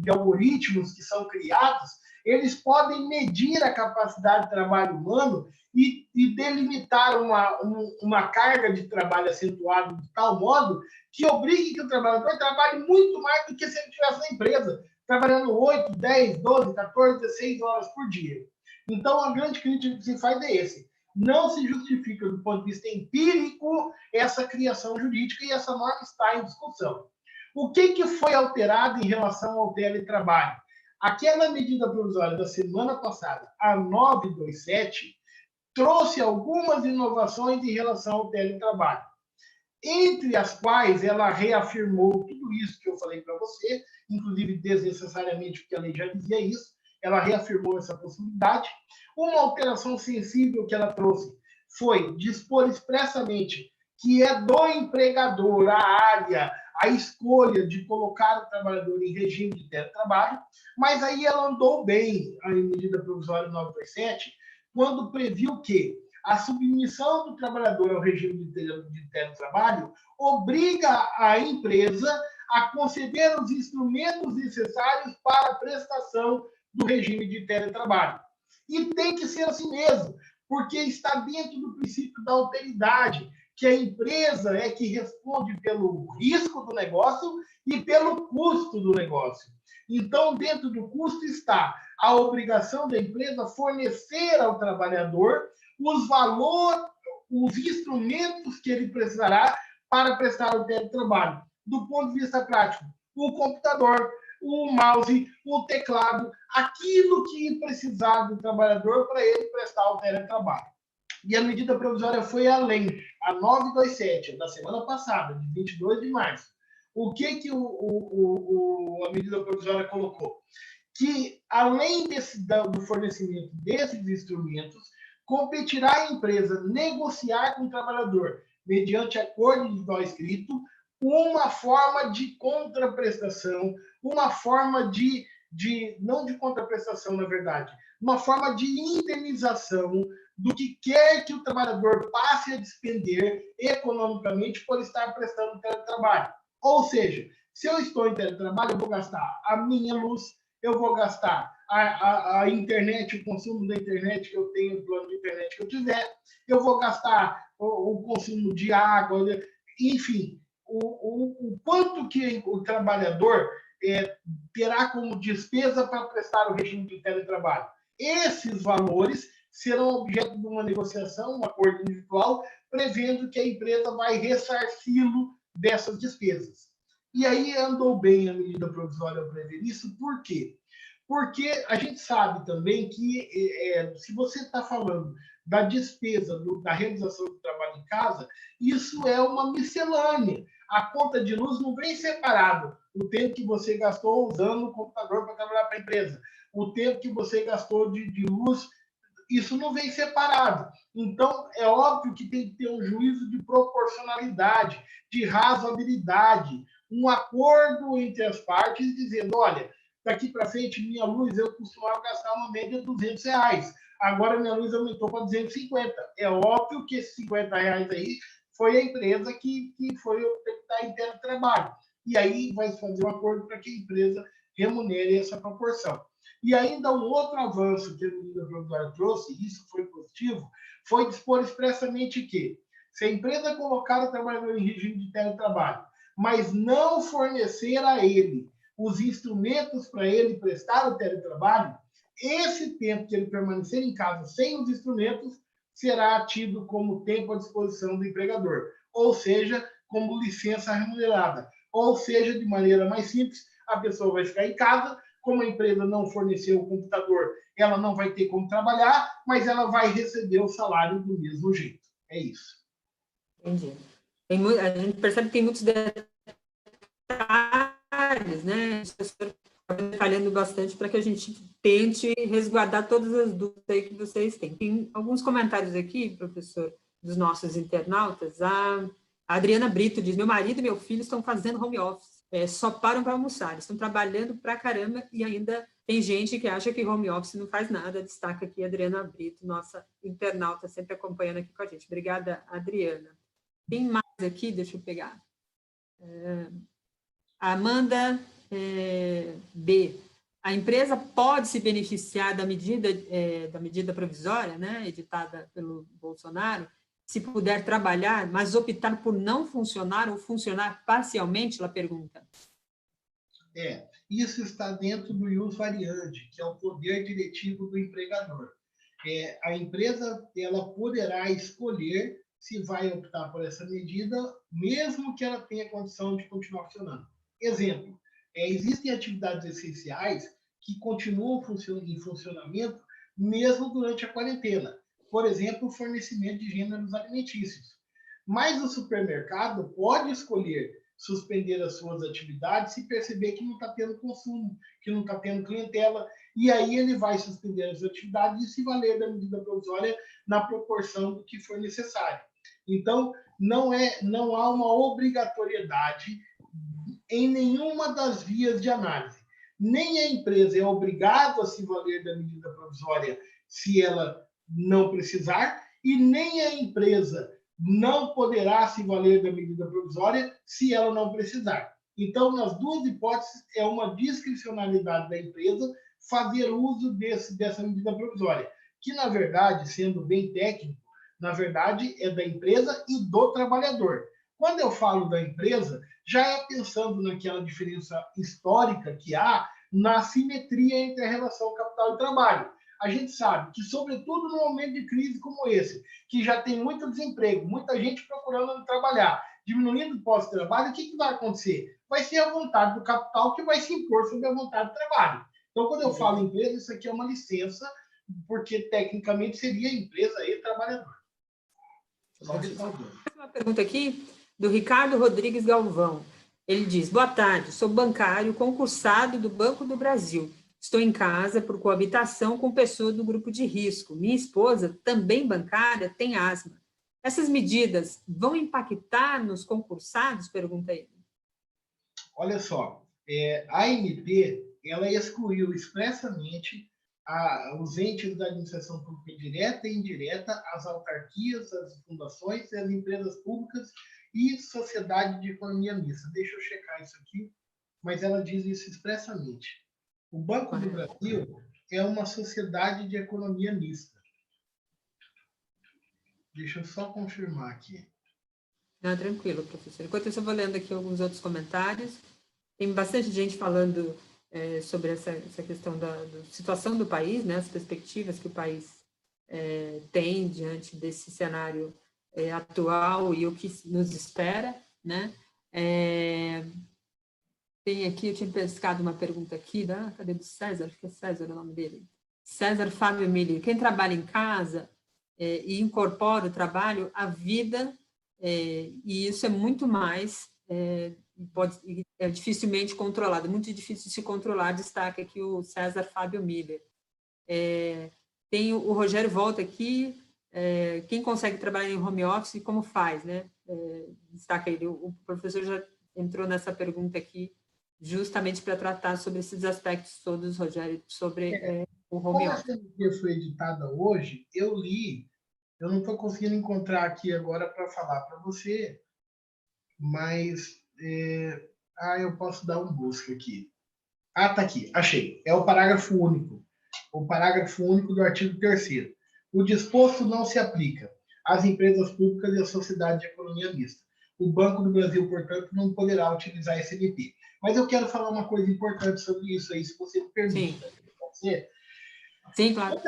algoritmos que são criados, eles podem medir a capacidade de trabalho humano e delimitar uma carga de trabalho acentuada de tal modo que obrigue que o trabalhador trabalhe muito mais do que se ele estivesse na empresa, trabalhando 8, 10, 12, 14, 16 horas por dia. Então, a grande crítica que se faz é esse. Não se justifica, do ponto de vista empírico, essa criação jurídica e essa norma está em discussão. O que foi alterado em relação ao teletrabalho? Aquela medida provisória da semana passada, a 927, trouxe algumas inovações em relação ao teletrabalho, entre as quais ela reafirmou tudo isso que eu falei para você, inclusive desnecessariamente, porque a lei já dizia isso, ela reafirmou essa possibilidade. Uma alteração sensível que ela trouxe foi dispor expressamente que é do empregador a área, a escolha de colocar o trabalhador em regime de teletrabalho, mas aí ela andou bem, a medida provisória 927, quando previu que a submissão do trabalhador ao regime de teletrabalho obriga a empresa a conceder os instrumentos necessários para a prestação do regime de teletrabalho. E tem que ser assim mesmo, porque está dentro do princípio da alteridade, que a empresa é que responde pelo risco do negócio e pelo custo do negócio. Então, dentro do custo está a obrigação da empresa fornecer ao trabalhador os valores, os instrumentos que ele precisará para prestar o teletrabalho. Do ponto de vista prático, o computador, o mouse, o teclado, aquilo que precisar do trabalhador para ele prestar o teletrabalho. E a medida provisória foi além, a 927, da semana passada, de 22 de março. O que a medida provisória colocou? Que, além do fornecimento desses instrumentos, competirá a empresa negociar com o trabalhador, mediante acordo individual escrito, uma forma de contraprestação, uma forma não de contraprestação, na verdade, uma forma de indenização do que quer que o trabalhador passe a despender economicamente por estar prestando teletrabalho. Ou seja, se eu estou em teletrabalho, eu vou gastar a minha luz, eu vou gastar a internet, o consumo da internet que eu tenho, o plano de internet que eu tiver, eu vou gastar o consumo de água, enfim, o quanto que o trabalhador terá como despesa para prestar o regime de teletrabalho. Esses valores serão objeto de uma negociação, um acordo individual, prevendo que a empresa vai ressarci-lo dessas despesas. E aí andou bem a medida provisória ao prever isso, por quê? Porque a gente sabe também que se você está falando da despesa, da realização do trabalho em casa, isso é uma miscelânea. A conta de luz não vem separado. O tempo que você gastou usando o computador para trabalhar para a empresa, o tempo que você gastou de luz, isso não vem separado. Então, é óbvio que tem que ter um juízo de proporcionalidade, de razoabilidade, um acordo entre as partes, dizendo, olha, daqui para frente, minha luz, eu costumava gastar uma média de R$200. Agora, minha luz aumentou para 250. É óbvio que esses R$50 aí foi a empresa que foi optar em teletrabalho. E aí vai fazer um acordo para que a empresa remunere essa proporção. E ainda um outro avanço que a medida provisória trouxe, e isso foi positivo, foi dispor expressamente que, se a empresa colocar o trabalhador em regime de teletrabalho, mas não fornecer a ele os instrumentos para ele prestar o teletrabalho, esse tempo que ele permanecer em casa sem os instrumentos será tido como tempo à disposição do empregador, ou seja, como licença remunerada. Ou seja, de maneira mais simples, a pessoa vai ficar em casa, como a empresa não forneceu o computador, ela não vai ter como trabalhar, mas ela vai receber o salário do mesmo jeito. É isso. Entendi. A gente percebe que tem muitos detalhes, né? Detalhando bastante para que a gente tente resguardar todas as dúvidas aí que vocês têm. Tem alguns comentários aqui, professor, dos nossos internautas. A Adriana Brito diz: meu marido e meu filho estão fazendo home office, só param para almoçar, estão trabalhando para caramba e ainda tem gente que acha que home office não faz nada. Destaca aqui a Adriana Brito, nossa internauta, sempre acompanhando aqui com a gente. Obrigada, Adriana. Tem mais aqui, deixa eu pegar. Amanda B. A empresa pode se beneficiar da medida provisória, né, editada pelo Bolsonaro, se puder trabalhar, mas optar por não funcionar ou funcionar parcialmente, ela pergunta. Isso está dentro do ius variandi, que é o poder diretivo do empregador. A empresa ela poderá escolher se vai optar por essa medida, mesmo que ela tenha condição de continuar funcionando. Exemplo, existem atividades essenciais que continuam em funcionamento mesmo durante a quarentena. por exemplo, o fornecimento de gêneros alimentícios. Mas o supermercado pode escolher suspender as suas atividades se perceber que não está tendo consumo, que não está tendo clientela, e aí ele vai suspender as atividades e se valer da medida provisória na proporção do que for necessário. Então, não há uma obrigatoriedade em nenhuma das vias de análise. Nem a empresa é obrigada a se valer da medida provisória se ela não precisar, e nem a empresa não poderá se valer da medida provisória se ela não precisar. Então, nas duas hipóteses, é uma discricionalidade da empresa fazer uso dessa medida provisória, que, na verdade, sendo bem técnico, na verdade, é da empresa e do trabalhador. Quando eu falo da empresa, já é pensando naquela diferença histórica que há na simetria entre a relação capital e trabalho. A gente sabe que, sobretudo no momento de crise como esse, que já tem muito desemprego, muita gente procurando trabalhar, diminuindo o pós-trabalho, o que vai acontecer? Vai ser a vontade do capital que vai se impor sobre a vontade do trabalho. Então, quando eu falo empresa, isso aqui é uma licença, porque tecnicamente seria empresa e trabalhador. Uma pergunta aqui do Ricardo Rodrigues Galvão. Ele diz: boa tarde, sou bancário concursado do Banco do Brasil. Estou em casa por coabitação com pessoa do grupo de risco. Minha esposa, também bancária, tem asma. Essas medidas vão impactar nos concursados? Pergunta ele. Olha só, a ANP, ela excluiu expressamente os entes da administração pública direta e indireta, as autarquias, as fundações, as empresas públicas e sociedade de economia mista. Deixa eu checar isso aqui, mas ela diz isso expressamente. O Banco do Brasil é uma sociedade de economia mista. Deixa eu só confirmar aqui. Não, tranquilo, professor. Enquanto isso, eu vou lendo aqui alguns outros comentários. Tem bastante gente falando sobre essa questão da situação do país, né, as perspectivas que o país tem diante desse cenário atual e o que nos espera, né? Tem aqui, eu tinha pescado uma pergunta aqui, cadê do César? Acho que é César o nome dele. César Fábio Miller. Quem trabalha em casa e incorpora o trabalho à vida, e isso é muito mais, é dificilmente controlado, muito difícil de se controlar, destaca aqui o César Fábio Miller. Tem o Rogério Volta aqui, quem consegue trabalhar em home office e como faz, né? Destaca ele, o professor já entrou nessa pergunta aqui, justamente para tratar sobre esses aspectos todos, Rogério, sobre o home office. Como essa MP foi editada hoje, eu li, eu não estou conseguindo encontrar aqui agora para falar para você, mas eu posso dar um busca aqui. Tá aqui, achei. É o parágrafo único. O parágrafo único do artigo 3º. O disposto não se aplica às empresas públicas e à sociedade de economia mista. O Banco do Brasil, portanto, não poderá utilizar esse MP. Mas eu quero falar uma coisa importante sobre isso aí, se você me permite. Pode ser? Sim, claro.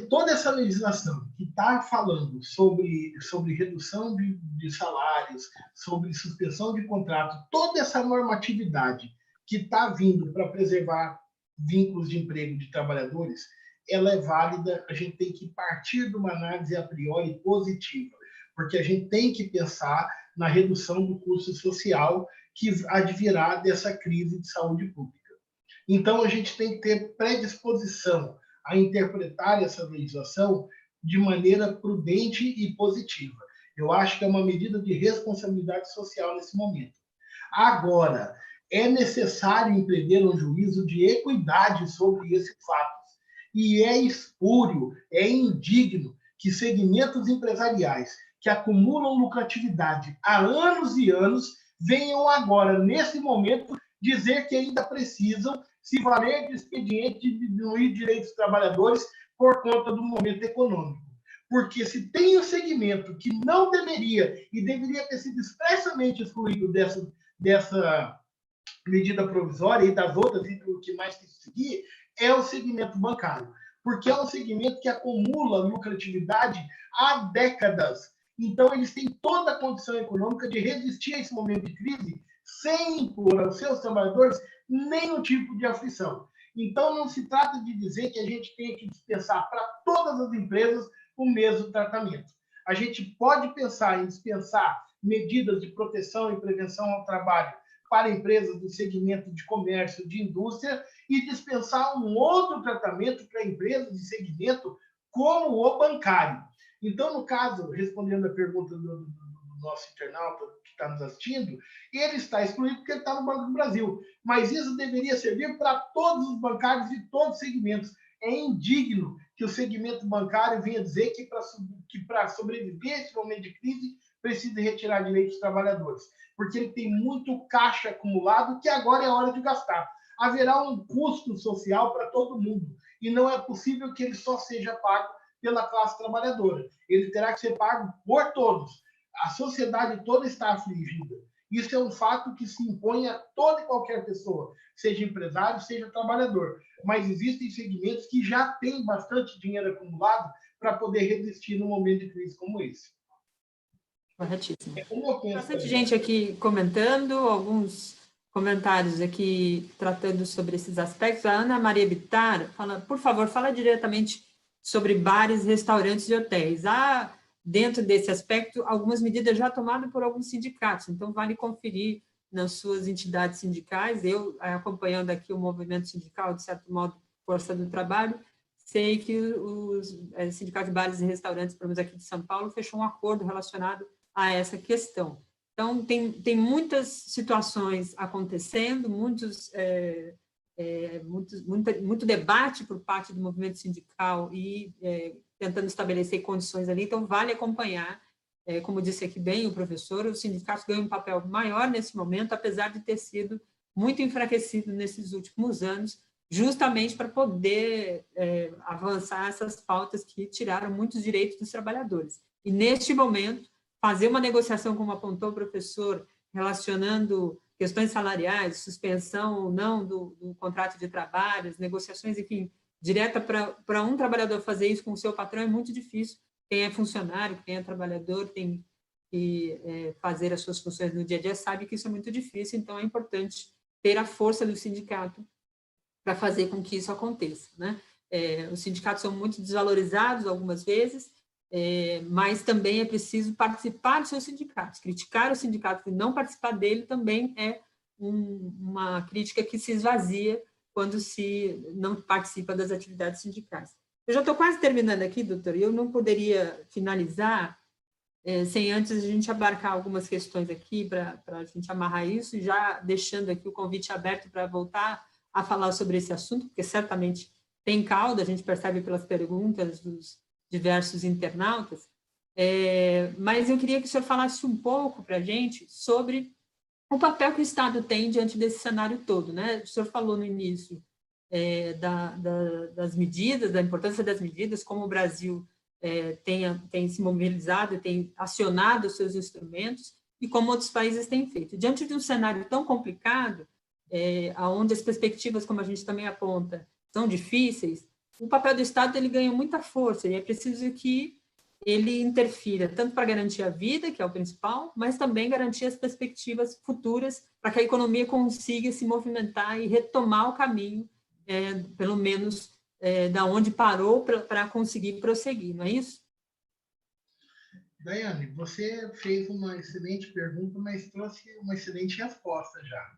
Toda essa legislação que está falando sobre redução de salários, sobre suspensão de contrato, toda essa normatividade que está vindo para preservar vínculos de emprego de trabalhadores, ela é válida, a gente tem que partir de uma análise a priori positiva, porque a gente tem que pensar na redução do custo social que advirá dessa crise de saúde pública. Então, a gente tem que ter predisposição a interpretar essa legislação de maneira prudente e positiva. Eu acho que é uma medida de responsabilidade social nesse momento. Agora, é necessário empreender um juízo de equidade sobre esse fato. E é espúrio, é indigno que segmentos empresariais que acumulam lucratividade há anos e anos venham agora, nesse momento, dizer que ainda precisam se valer de expediente de diminuir direitos dos trabalhadores por conta do momento econômico. Porque se tem um segmento que não deveria e deveria ter sido expressamente excluído dessa medida provisória e das outras, e o que mais tem que seguir, é o segmento bancário. Porque é um segmento que acumula lucratividade há décadas. Então, eles têm toda a condição econômica de resistir a esse momento de crise sem impor aos seus trabalhadores nenhum tipo de aflição. Então, não se trata de dizer que a gente tem que dispensar para todas as empresas o mesmo tratamento. A gente pode pensar em dispensar medidas de proteção e prevenção ao trabalho para empresas do segmento de comércio, de indústria, e dispensar um outro tratamento para empresas de segmento como o bancário. Então, no caso, respondendo a pergunta do nosso internauta que está nos assistindo, ele está excluído porque ele está no Banco do Brasil. Mas isso deveria servir para todos os bancários de todos os segmentos. É indigno que o segmento bancário venha dizer que para sobreviver a esse momento de crise precisa retirar direitos dos trabalhadores, porque ele tem muito caixa acumulado que agora é hora de gastar. Haverá um custo social para todo mundo e não é possível que ele só seja pago pela classe trabalhadora. Ele terá que ser pago por todos. A sociedade toda está afligida. Isso é um fato que se impõe a toda e qualquer pessoa, seja empresário, seja trabalhador. Mas existem segmentos que já têm bastante dinheiro acumulado para poder resistir num momento de crise como esse. Corretíssimo. Bastante gente aqui comentando, alguns comentários aqui tratando sobre esses aspectos. A Ana Maria Bittar fala, por favor, fala diretamente sobre bares, restaurantes e hotéis. Há, dentro desse aspecto, algumas medidas já tomadas por alguns sindicatos, então vale conferir nas suas entidades sindicais. Eu, acompanhando aqui o movimento sindical, de certo modo, Força do Trabalho, sei que os sindicatos de bares e restaurantes, pelo menos aqui de São Paulo, fechou um acordo relacionado a essa questão. Então, tem muitas situações acontecendo, muito debate por parte do movimento sindical e tentando estabelecer condições ali, então vale acompanhar. Como disse aqui bem o professor, os sindicatos ganham um papel maior nesse momento, apesar de ter sido muito enfraquecido nesses últimos anos, justamente para poder avançar essas pautas que tiraram muitos direitos dos trabalhadores. E, neste momento, fazer uma negociação, como apontou o professor, relacionando questões salariais, suspensão ou não do contrato de trabalho, as negociações, enfim, direta para um trabalhador fazer isso com o seu patrão é muito difícil. Quem é funcionário, quem é trabalhador, tem que fazer as suas funções no dia a dia, sabe que isso é muito difícil, então é importante ter a força do sindicato para fazer com que isso aconteça, né? Os sindicatos são muito desvalorizados algumas vezes, mas também é preciso participar dos seus sindicatos. Criticar o sindicato e não participar dele também é uma crítica que se esvazia quando se não participa das atividades sindicais. Eu já estou quase terminando aqui, doutor, e eu não poderia finalizar sem antes a gente abarcar algumas questões aqui para a gente amarrar isso, já deixando aqui o convite aberto para voltar a falar sobre esse assunto, porque certamente tem cauda, a gente percebe pelas perguntas dos diversos internautas, mas eu queria que o senhor falasse um pouco para a gente sobre o papel que o Estado tem diante desse cenário todo, né? O senhor falou no início das medidas, da importância das medidas, como o Brasil tem se mobilizado, tem acionado os seus instrumentos e como outros países têm feito. Diante de um cenário tão complicado, onde as perspectivas, como a gente também aponta, são difíceis, o papel do Estado ele ganha muita força e é preciso que ele interfira tanto para garantir a vida, que é o principal, mas também garantir as perspectivas futuras para que a economia consiga se movimentar e retomar o caminho, pelo menos da onde parou, para conseguir prosseguir, não é isso? Daiane, você fez uma excelente pergunta, mas trouxe uma excelente resposta já.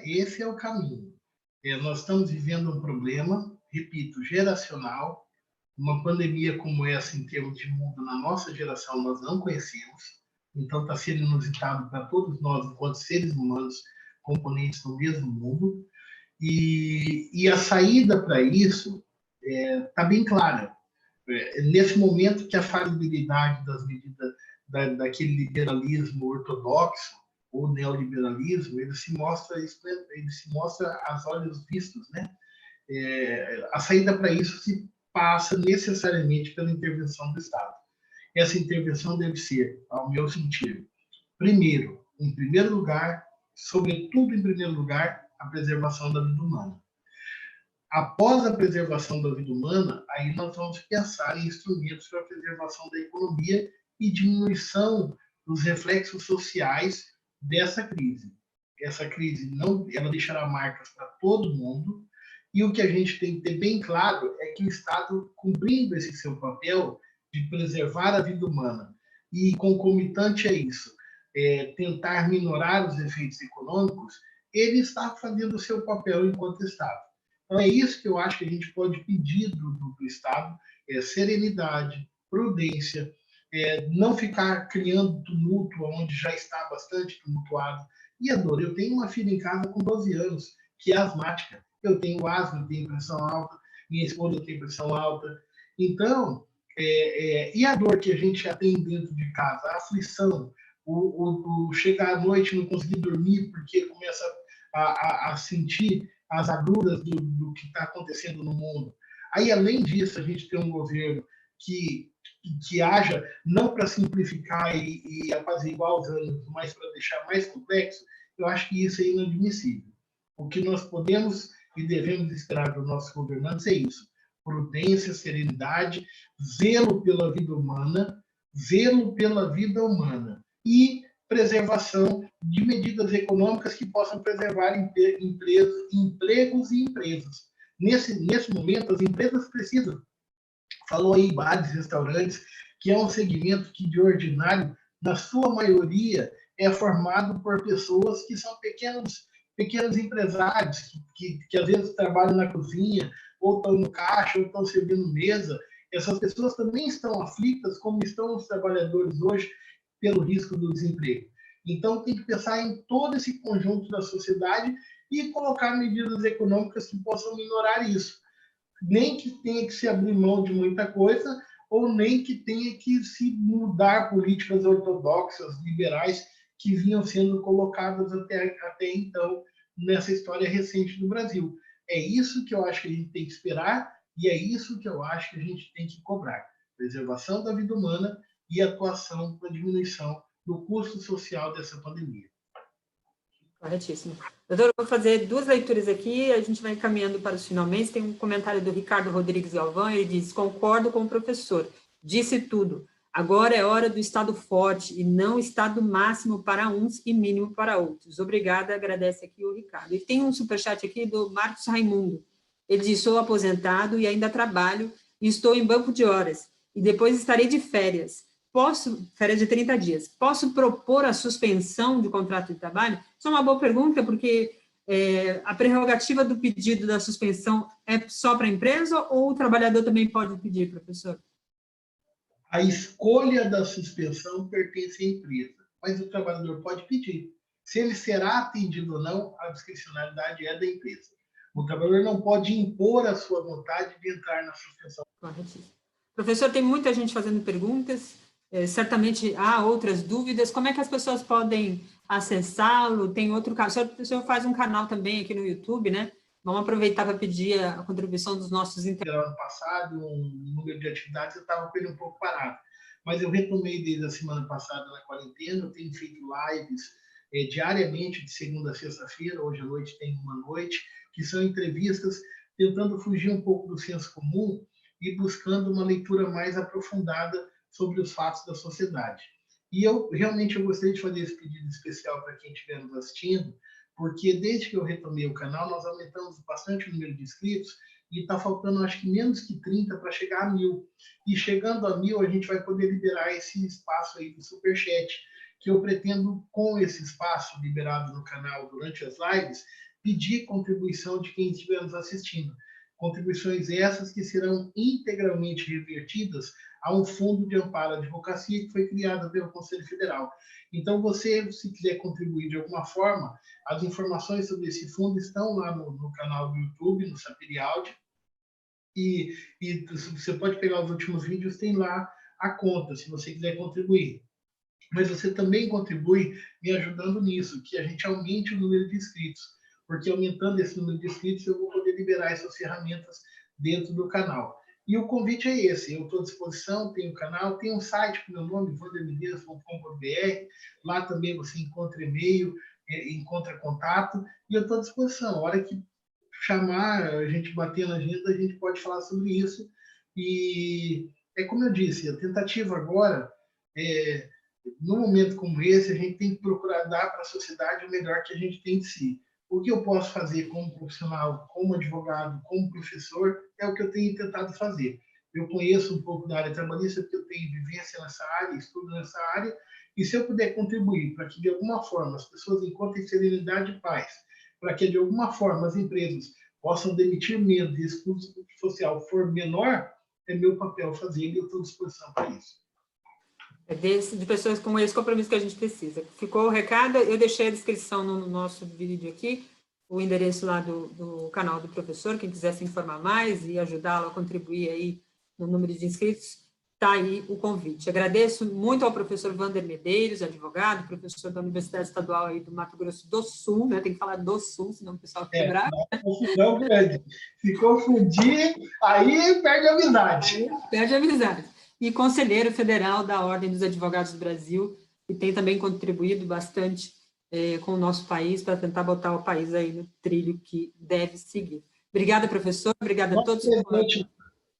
Esse é o caminho. Nós estamos vivendo um problema, repito, geracional. Uma pandemia como essa, em termos de mundo, na nossa geração, nós não conhecemos. Então, está sendo inusitado para todos nós, enquanto seres humanos, componentes do mesmo mundo. E a saída para isso está bem clara. Nesse momento que a falibilidade das medidas daquele liberalismo ortodoxo ou neoliberalismo, ele se mostra aos olhos vistos, né? A saída para isso se passa necessariamente pela intervenção do Estado. Essa intervenção deve ser, ao meu sentir, em primeiro lugar, sobretudo em primeiro lugar, a preservação da vida humana. Após a preservação da vida humana, aí nós vamos pensar em instrumentos para a preservação da economia e diminuição dos reflexos sociais dessa crise. Essa crise ela deixará marcas para todo mundo, e o que a gente tem que ter bem claro é que o Estado, cumprindo esse seu papel, de preservar a vida humana e, concomitante a isso, tentar minorar os efeitos econômicos, ele está fazendo o seu papel enquanto Estado. Então, é isso que eu acho que a gente pode pedir do Estado, serenidade, prudência, não ficar criando tumulto onde já está bastante tumultuado. E a dor, eu tenho uma filha em casa com 12 anos, que é asmática. Eu tenho asma, eu tenho pressão alta, minha esposa tem pressão alta. Então, e a dor que a gente já tem dentro de casa, a aflição, o chegar à noite e não conseguir dormir porque começa a sentir as agruras do que está acontecendo no mundo. Aí, além disso, a gente tem um governo que haja não para simplificar e apaziguar os ânimos, mas para deixar mais complexo, eu acho que isso é inadmissível. O que nós podemos e devemos esperar dos nossos governantes é isso: prudência, serenidade, zelo pela vida humana e preservação de medidas econômicas que possam preservar empregos e empresas. Nesse momento, as empresas precisam. Falou aí bares, restaurantes, que é um segmento que, de ordinário, na sua maioria, é formado por pessoas que são pequenos empresários, que às vezes trabalham na cozinha, ou estão no caixa, ou estão servindo mesa. Essas pessoas também estão aflitas, como estão os trabalhadores hoje, pelo risco do desemprego. Então, tem que pensar em todo esse conjunto da sociedade e colocar medidas econômicas que possam minorar isso. Nem que tenha que se abrir mão de muita coisa, ou nem que tenha que se mudar políticas ortodoxas, liberais, que vinham sendo colocadas até então nessa história recente do Brasil. É isso que eu acho que a gente tem que esperar e é isso que eu acho que a gente tem que cobrar. Preservação da vida humana e atuação para a diminuição do custo social dessa pandemia. Corretíssimo. Doutor, eu vou fazer duas leituras aqui, a gente vai caminhando para os finalmente. Tem um comentário do Ricardo Rodrigues Galvão, ele diz: concordo com o professor, disse tudo. Agora é hora do Estado forte e não Estado máximo para uns e mínimo para outros. Obrigada, agradece aqui o Ricardo. E tem um superchat aqui do Marcos Raimundo. Ele diz: sou aposentado e ainda trabalho e estou em banco de horas e depois estarei de férias. Férias de 30 dias, posso propor a suspensão de contrato de trabalho? Isso é uma boa pergunta, porque a prerrogativa do pedido da suspensão é só para a empresa ou o trabalhador também pode pedir, professor? A escolha da suspensão pertence à empresa, mas o trabalhador pode pedir. Se ele será atendido ou não, a discricionalidade é da empresa. O trabalhador não pode impor a sua vontade de entrar na suspensão. Corretíssimo. Professor, tem muita gente fazendo perguntas. Certamente há outras dúvidas. Ano que as pessoas podem acessá-lo? Tem outro canal. O senhor faz um canal também aqui no YouTube, né? Vamos aproveitar para pedir a contribuição dos nossos internautas. Ano passado, um número de atividades, eu estava com ele um pouco parado. Mas eu retomei desde a semana passada na quarentena, eu tenho feito lives diariamente, de segunda a sexta-feira, hoje à noite tem uma noite, que são entrevistas tentando fugir um pouco do senso comum e buscando uma leitura mais aprofundada sobre os fatos da sociedade. E eu realmente gostaria de fazer esse pedido especial para quem estiver nos assistindo, porque desde que eu retomei o canal, nós aumentamos bastante o número de inscritos e está faltando, acho que menos que 30 para chegar a 1000. E chegando a 1000, a gente vai poder liberar esse espaço aí do Superchat, que eu pretendo, com esse espaço liberado no canal durante as lives, pedir contribuição de quem estiver nos assistindo. Contribuições essas que serão integralmente revertidas a um fundo de amparo à advocacia que foi criado pelo Conselho Federal. Então, você, se quiser contribuir de alguma forma, as informações sobre esse fundo estão lá no canal do YouTube, no Sapiri Audio, e você pode pegar os últimos vídeos, tem lá a conta, se você quiser contribuir. Mas você também contribui me ajudando nisso, que a gente aumente o número de inscritos, porque aumentando esse número de inscritos, eu vou poder liberar essas ferramentas dentro do canal. E o convite é esse, eu estou à disposição, tem o canal, tem um site com meu nome, vandermedeiros.com.br, lá também você encontra e-mail, encontra contato, e eu estou à disposição. A hora que chamar, a gente bater na agenda, a gente pode falar sobre isso. E é como eu disse, a tentativa agora, num momento como esse, a gente tem que procurar dar para a sociedade o melhor que a gente tem de si. O que eu posso fazer como profissional, como advogado, como professor, é o que eu tenho tentado fazer. Eu conheço um pouco da área trabalhista, porque eu tenho vivência nessa área, estudo nessa área, e se eu puder contribuir para que, de alguma forma, as pessoas encontrem serenidade e paz, para que, de alguma forma, as empresas possam demitir menos e esse custo social for menor, é meu papel fazer e eu estou à disposição para isso. É de pessoas com esse compromisso que a gente precisa. Ficou o recado, eu deixei a descrição no nosso vídeo aqui, o endereço lá do canal do professor, quem quiser se informar mais e ajudá-lo a contribuir aí no número de inscritos, está aí o convite. Agradeço muito ao professor Wander Medeiros, advogado, professor da Universidade Estadual aí do Mato Grosso do Sul, né? Tem que falar do Sul, senão o pessoal fica bravo. Confusão grande. Se confundir, aí perde a amizade. Aí perde a amizade. E conselheiro federal da Ordem dos Advogados do Brasil, que tem também contribuído bastante com o nosso país para tentar botar o país aí no trilho que deve seguir. Obrigada, professor. Obrigada a todos.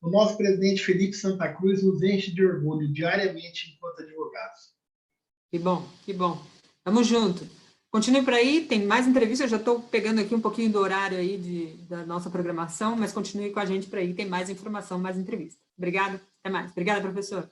O nosso presidente Felipe Santa Cruz nos enche de orgulho diariamente enquanto advogados. Que bom, que bom. Tamo junto. Continue por aí, tem mais entrevistas, eu já estou pegando aqui um pouquinho do horário aí da nossa programação, mas continue com a gente por aí, tem mais informação, mais entrevista. Obrigada, até mais. Obrigada, professor.